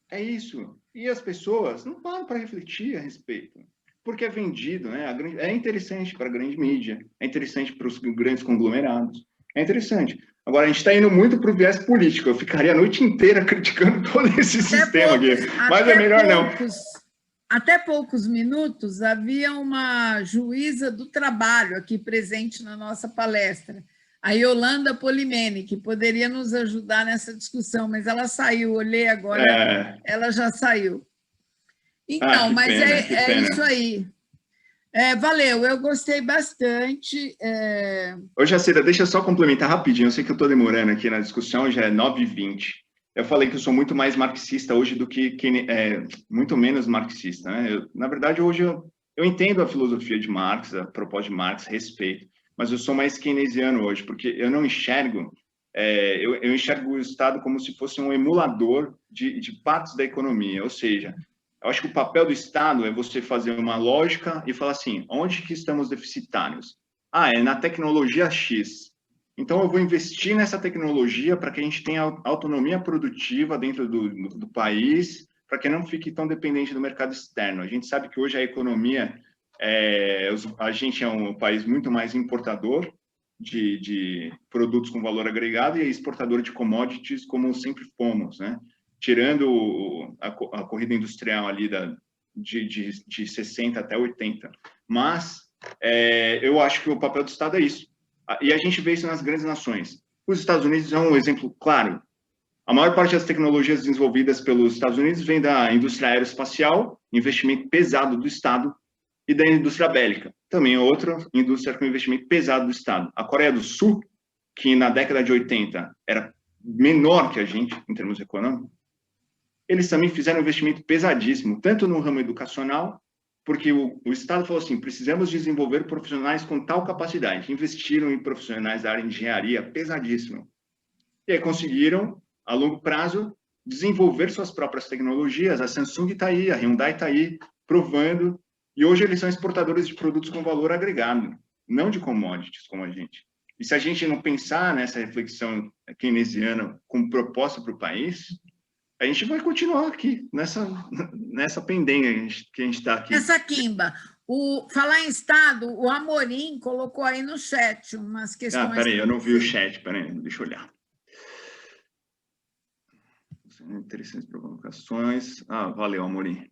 S1: É isso. E as pessoas não param para refletir a respeito, porque é vendido, né? É interessante para a grande mídia, é interessante para os grandes conglomerados, é interessante. Agora, a gente está indo muito para o viés político, eu ficaria a noite inteira criticando todo esse sistema aqui, mas é melhor não.
S2: Até poucos minutos, havia uma juíza do trabalho aqui presente na nossa palestra, a Yolanda Polimene, que poderia nos ajudar nessa discussão, mas ela saiu, olhei agora, ela já saiu. Então, mas é isso aí. Valeu, eu gostei bastante.
S1: Ô, Jacira, deixa eu só complementar rapidinho, eu sei que eu estou demorando aqui na discussão, já é 9h20. Eu falei que eu sou muito mais marxista hoje do que muito menos marxista, né? Na verdade, hoje eu entendo a filosofia de Marx, a proposta de Marx, respeito, mas eu sou mais keynesiano hoje, porque eu não enxergo, eu enxergo o Estado como se fosse um emulador de partes da economia, ou seja, eu acho que o papel do Estado é você fazer uma lógica e falar assim, onde que estamos deficitários? É na tecnologia X. Então, eu vou investir nessa tecnologia para que a gente tenha autonomia produtiva dentro do país, para que não fique tão dependente do mercado externo. A gente sabe que hoje a economia, a gente é um país muito mais importador de produtos com valor agregado e exportador de commodities, como sempre fomos, né? Tirando a corrida industrial ali de 60 até 80. Mas eu acho que o papel do Estado é isso. E a gente vê isso nas grandes nações. Os Estados Unidos é um exemplo claro. A maior parte das tecnologias desenvolvidas pelos Estados Unidos vem da indústria aeroespacial, investimento pesado do Estado, e da indústria bélica, também outra indústria com investimento pesado do Estado. A Coreia do Sul, que na década de 80 era menor que a gente, em termos econômicos, eles também fizeram um investimento pesadíssimo, tanto no ramo educacional, porque o Estado falou assim, precisamos desenvolver profissionais com tal capacidade. Investiram em profissionais da área de engenharia pesadíssimo. E aí conseguiram, a longo prazo, desenvolver suas próprias tecnologias. A Samsung está aí, a Hyundai está aí, provando. E hoje eles são exportadores de produtos com valor agregado, não de commodities como a gente. E se a gente não pensar nessa reflexão keynesiana como proposta para o país, a gente vai continuar aqui, nessa pendenga que a gente está aqui.
S2: Essa Quimba, falar em Estado, o Amorim colocou aí no chat umas questões...
S1: Peraí, eu não vi o chat, peraí, deixa eu olhar. Interessantes provocações. Valeu, Amorim.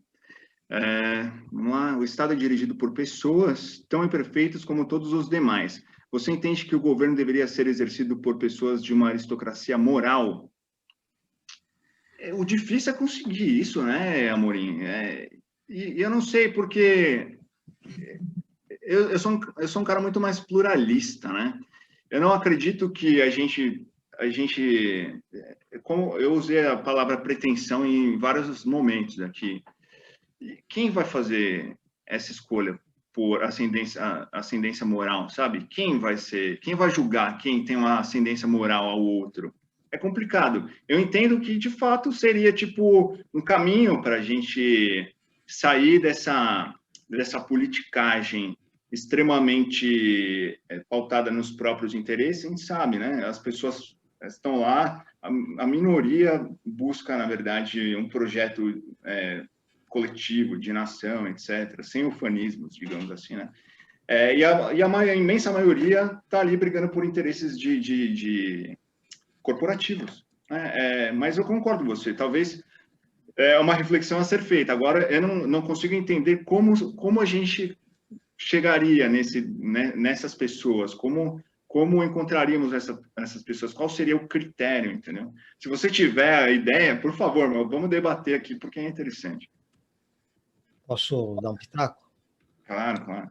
S1: Vamos lá. O Estado é dirigido por pessoas tão imperfeitas como todos os demais. Você entende que o governo deveria ser exercido por pessoas de uma aristocracia moral? O difícil é conseguir isso, né, Amorim? E eu não sei, porque eu sou um cara muito mais pluralista, né? Eu não acredito que a gente, como eu usei a palavra pretensão em vários momentos aqui, quem vai fazer essa escolha por ascendência moral, sabe? Quem vai julgar quem tem uma ascendência moral ao outro? É complicado. Eu entendo que, de fato, seria tipo um caminho para a gente sair dessa politicagem extremamente pautada nos próprios interesses. A gente sabe, né? As pessoas estão lá, a minoria busca, na verdade, um projeto coletivo, de nação, etc., sem ufanismos, digamos assim, né? E a imensa maioria está ali brigando por interesses de corporativos, né? Mas eu concordo com você, talvez é uma reflexão a ser feita. Agora, eu não consigo entender como a gente chegaria nessas pessoas, como encontraríamos essas pessoas, qual seria o critério, entendeu? Se você tiver a ideia, por favor, vamos debater aqui, porque é interessante.
S5: Posso dar um pitaco?
S1: Claro, claro.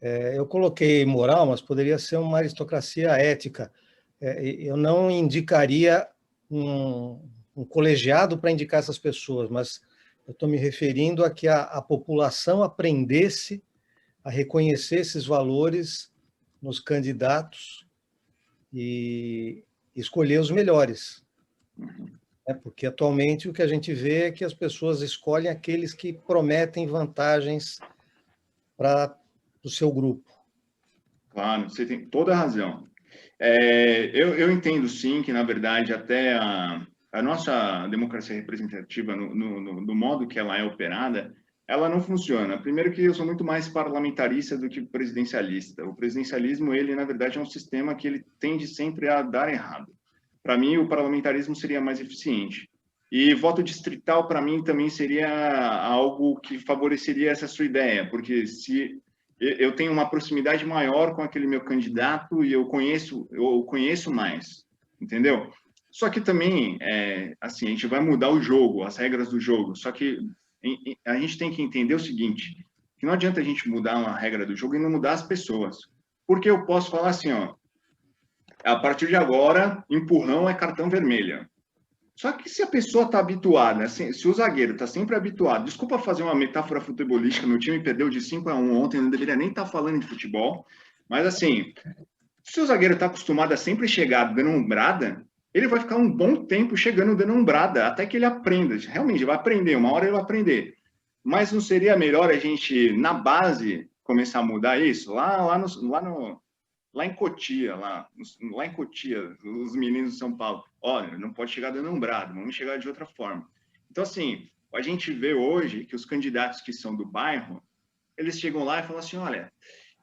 S5: Eu coloquei moral, mas poderia ser uma aristocracia ética. Eu não indicaria um colegiado para indicar essas pessoas, mas eu estou me referindo a que a população aprendesse a reconhecer esses valores nos candidatos e escolher os melhores. Porque atualmente o que a gente vê é que as pessoas escolhem aqueles que prometem vantagens para o seu grupo.
S1: Claro, você tem toda a razão. Eu entendo, sim, que, na verdade, até a nossa democracia representativa, no modo que ela é operada, ela não funciona. Primeiro que eu sou muito mais parlamentarista do que presidencialista. O presidencialismo, ele, na verdade, é um sistema que ele tende sempre a dar errado. Para mim, o parlamentarismo seria mais eficiente. E voto distrital, para mim, também seria algo que favoreceria essa sua ideia, porque se eu tenho uma proximidade maior com aquele meu candidato e eu conheço mais, entendeu? Só que também, assim, a gente vai mudar o jogo, as regras do jogo, só que a gente tem que entender o seguinte, que não adianta a gente mudar uma regra do jogo e não mudar as pessoas. Porque eu posso falar assim, a partir de agora, empurrão é cartão vermelho. Só que se a pessoa está habituada, se o zagueiro está sempre habituado, desculpa fazer uma metáfora futebolística, meu time perdeu de 5-1 ontem, não deveria nem estar falando de futebol, mas assim, se o zagueiro está acostumado a sempre chegar dando umbrada, ele vai ficar um bom tempo chegando dando umbrada, até que ele aprenda, realmente vai aprender, uma hora ele vai aprender. Mas não seria melhor a gente, na base, começar a mudar isso? Lá lá em Cotia, lá em Cotia, os meninos de São Paulo, olha, não pode chegar dando umbrado, vamos chegar de outra forma. Então, assim, a gente vê hoje que os candidatos que são do bairro, eles chegam lá e falam assim, olha,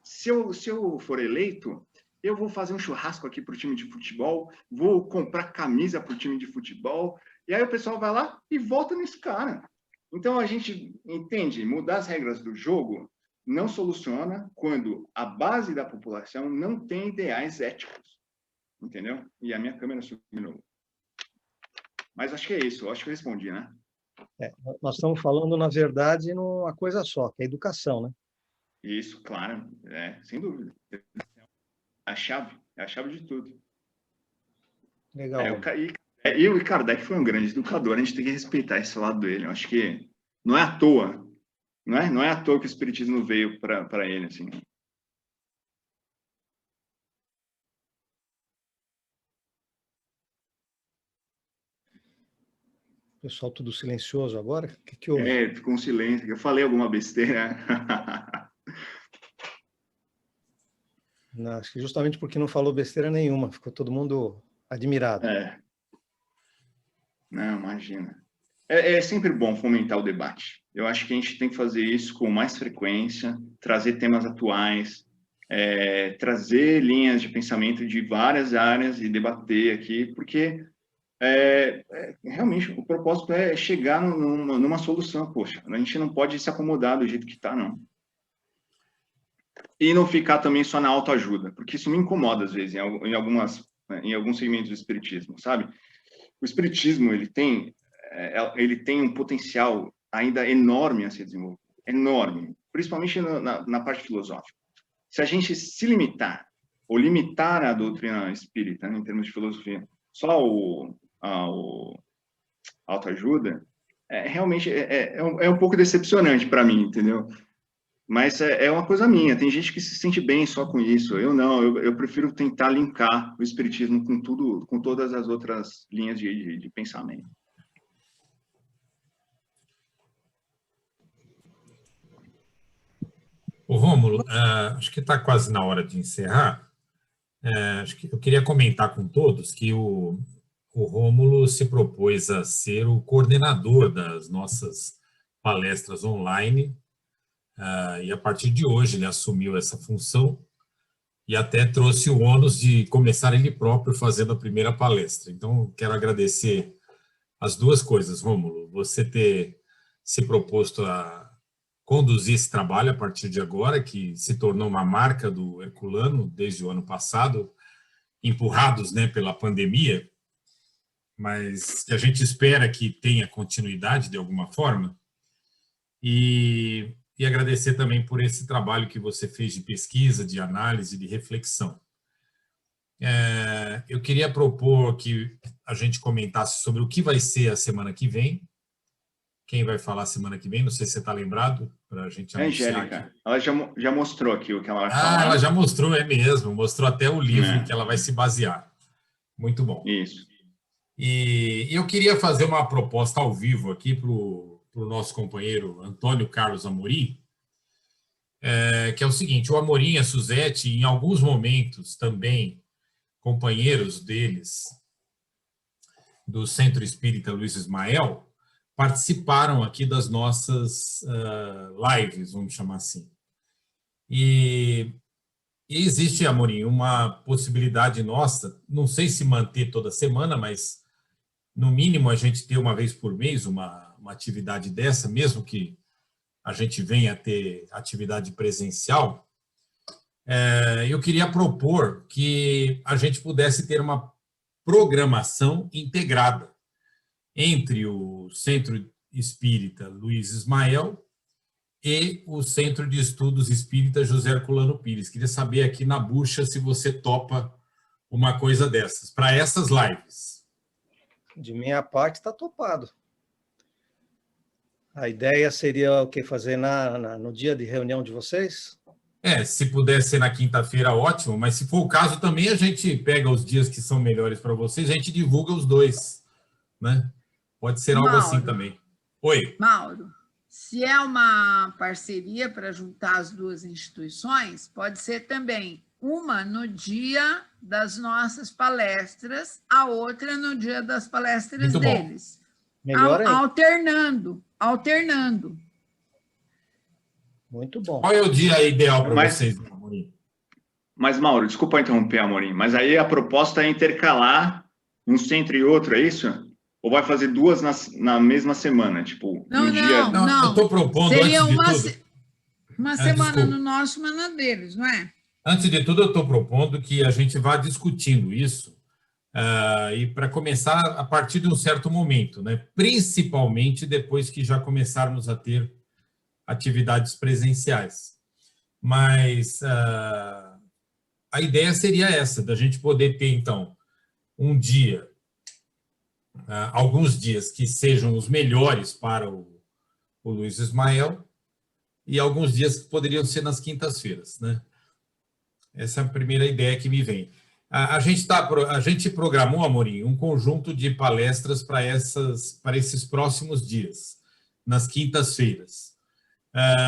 S1: se eu for eleito, eu vou fazer um churrasco aqui para o time de futebol, vou comprar camisa para o time de futebol, e aí o pessoal vai lá e vota nesse cara. Então, a gente entende, mudar as regras do jogo não soluciona quando a base da população não tem ideais éticos, entendeu? E a minha câmera subiu de novo. Mas acho que é isso, acho que eu respondi, né?
S5: Nós estamos falando, na verdade, numa coisa só, que é a educação, né?
S1: Isso, claro, sem dúvida. É a chave de tudo.
S5: Legal.
S1: E o Kardec foi um grande educador, a gente tem que respeitar esse lado dele. Eu acho que não é à toa, não é à toa que o Espiritismo veio para ele, assim.
S5: Pessoal tudo silencioso agora? O que houve?
S1: Ficou um silêncio. Eu falei alguma besteira.
S5: Não, acho que justamente porque não falou besteira nenhuma, ficou todo mundo admirado.
S1: Não, imagina. É sempre bom fomentar o debate. Eu acho que a gente tem que fazer isso com mais frequência, trazer temas atuais, trazer linhas de pensamento de várias áreas e debater aqui, porque realmente o propósito é chegar numa solução. Poxa, a gente não pode se acomodar do jeito que está, não. E não ficar também só na autoajuda, porque isso me incomoda às vezes em alguns segmentos do espiritismo, sabe? O espiritismo, ele tem um potencial ainda enorme a ser desenvolvido, enorme, principalmente na parte filosófica. Se a gente se limitar, ou limitar a doutrina espírita, né, em termos de filosofia, só a autoajuda, realmente é um pouco decepcionante para mim, entendeu? Mas é uma coisa minha, tem gente que se sente bem só com isso, eu não, eu prefiro tentar linkar o espiritismo com tudo, com todas as outras linhas de pensamento.
S4: Ô, Rômulo, acho que está quase na hora de encerrar. Acho que eu queria comentar com todos que o Rômulo se propôs a ser o coordenador das nossas palestras online, e a partir de hoje ele assumiu essa função e até trouxe o ônus de começar ele próprio fazendo a primeira palestra. Então, quero agradecer as duas coisas, Rômulo, você ter se proposto a conduzir esse trabalho a partir de agora, que se tornou uma marca do Herculano desde o ano passado, empurrados, né, pela pandemia, mas que a gente espera que tenha continuidade de alguma forma, e agradecer também por esse trabalho que você fez de pesquisa, de análise, de reflexão. Eu queria propor que a gente comentasse sobre o que vai ser a semana que vem. Quem vai falar semana que vem? Não sei se você está lembrado, para a gente anunciar.
S1: Angélica,
S4: aqui.
S1: ela já mostrou aqui o que ela vai falar.
S4: Ela já mostrou, é mesmo. Mostrou até o livro em que ela vai se basear. Muito bom.
S1: Isso.
S4: E eu queria fazer uma proposta ao vivo aqui para o nosso companheiro Antônio Carlos Amorim, que é o seguinte: o Amorim e a Suzete, em alguns momentos também companheiros deles do Centro Espírita Luiz Ismael, participaram aqui das nossas lives, vamos chamar assim. E existe, Amorim, uma possibilidade nossa, não sei se manter toda semana, mas no mínimo a gente ter uma vez por mês uma atividade dessa, mesmo que a gente venha a ter atividade presencial. Eu queria propor que a gente pudesse ter uma programação integrada entre o Centro Espírita Luiz Ismael e o Centro de Estudos Espírita José Herculano Pires. Queria saber aqui na bucha se você topa uma coisa dessas, para essas lives.
S5: De minha parte, está topado. A ideia seria o que? Fazer no dia de reunião de vocês?
S4: Se puder ser na quinta-feira, ótimo, mas se for o caso também, a gente pega os dias que são melhores para vocês, a gente divulga os dois, né? Pode ser algo assim também. Oi.
S2: Mauro, se é uma parceria para juntar as duas instituições, pode ser também uma no dia das nossas palestras, a outra no dia das palestras
S4: Muito bom.
S2: deles.
S5: Melhor ainda.
S2: Alternando.
S5: Muito bom.
S4: Qual é o dia ideal para
S1: Mas-
S4: vocês, Amorim?
S1: Mas, Mauro, desculpa interromper, Amorim, mas aí a proposta é intercalar um centro e outro, é isso? Ou vai fazer duas na mesma semana? Tipo,
S2: Não,
S1: um dia...
S2: não.
S4: Eu estou propondo,
S2: Seria
S4: antes de
S2: uma,
S4: tudo...
S2: uma semana
S4: desculpa.
S2: no nosso, uma na deles, não é?
S4: Antes de tudo, eu estou propondo que a gente vá discutindo isso e para começar a partir de um certo momento, né? Principalmente depois que já começarmos a ter atividades presenciais. Mas a ideia seria essa, da gente poder ter, então, um dia, alguns dias que sejam os melhores para o Luiz Ismael e alguns dias que poderiam ser nas quintas-feiras, né? Essa é a primeira ideia que me vem. A gente programou, Amorim, um conjunto de palestras para esses próximos dias, nas quintas-feiras.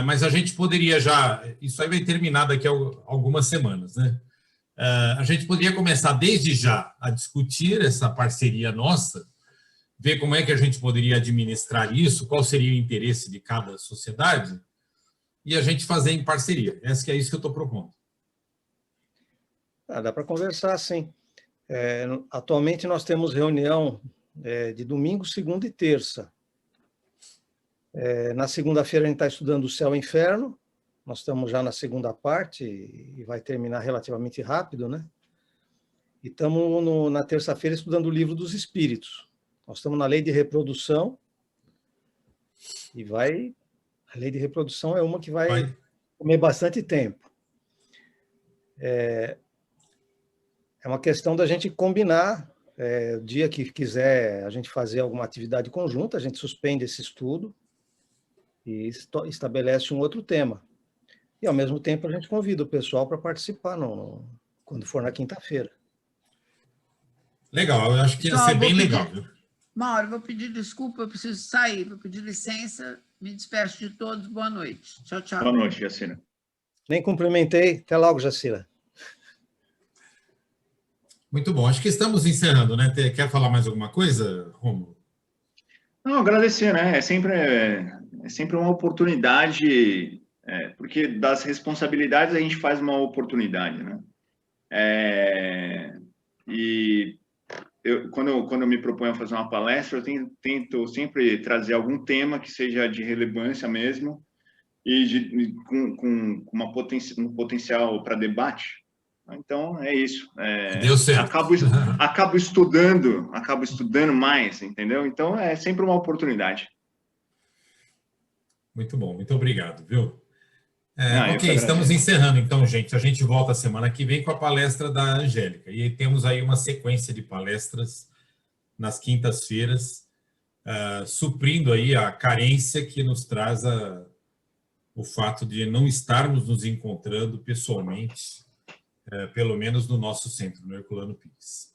S4: Mas a gente poderia já... Isso aí vai terminar daqui a algumas semanas, né? A gente poderia começar desde já a discutir essa parceria nossa, ver como é que a gente poderia administrar isso, qual seria o interesse de cada sociedade, e a gente fazer em parceria. É isso que eu estou propondo.
S5: Dá para conversar, sim. Atualmente nós temos reunião de domingo, segunda e terça. Na segunda-feira a gente está estudando o Céu e o Inferno, nós estamos já na segunda parte e vai terminar relativamente rápido, né? E estamos na terça-feira estudando o Livro dos Espíritos. Nós estamos na Lei de Reprodução e a Lei de Reprodução é uma que vai comer bastante tempo. É uma questão da gente combinar, o dia que quiser a gente fazer alguma atividade conjunta, a gente suspende esse estudo e estabelece um outro tema. E, ao mesmo tempo, a gente convida o pessoal para participar quando for na quinta-feira.
S4: Legal, eu acho que ia ser bem legal. Viu?
S2: Mauro, vou pedir desculpa, eu preciso sair, vou pedir licença, me despeço de todos, boa noite. Tchau, tchau.
S1: Boa noite, Jacira.
S5: Nem cumprimentei, até logo, Jacira.
S4: Muito bom, acho que estamos encerrando, né? Quer falar mais alguma coisa, Rômulo?
S1: Não, agradecer, né? É sempre uma oportunidade, porque das responsabilidades a gente faz uma oportunidade, né? E quando eu me proponho a fazer uma palestra, eu tento sempre trazer algum tema que seja de relevância mesmo e com um potencial para debate. Então, é isso.
S4: Deu certo.
S1: Acabo estudando mais, entendeu? Então, é sempre uma oportunidade.
S4: Muito bom, muito obrigado, viu?
S1: Ok,
S4: estamos encerrando, então, gente. A gente volta semana que vem com a palestra da Angélica. E temos aí uma sequência de palestras nas quintas-feiras, suprindo aí a carência que nos traz o fato de não estarmos nos encontrando pessoalmente, pelo menos no nosso centro, no Herculano Pires.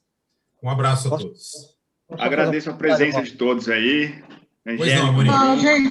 S4: Um abraço a todos.
S1: Agradeço a presença de todos aí.
S4: Pois não, Amorim.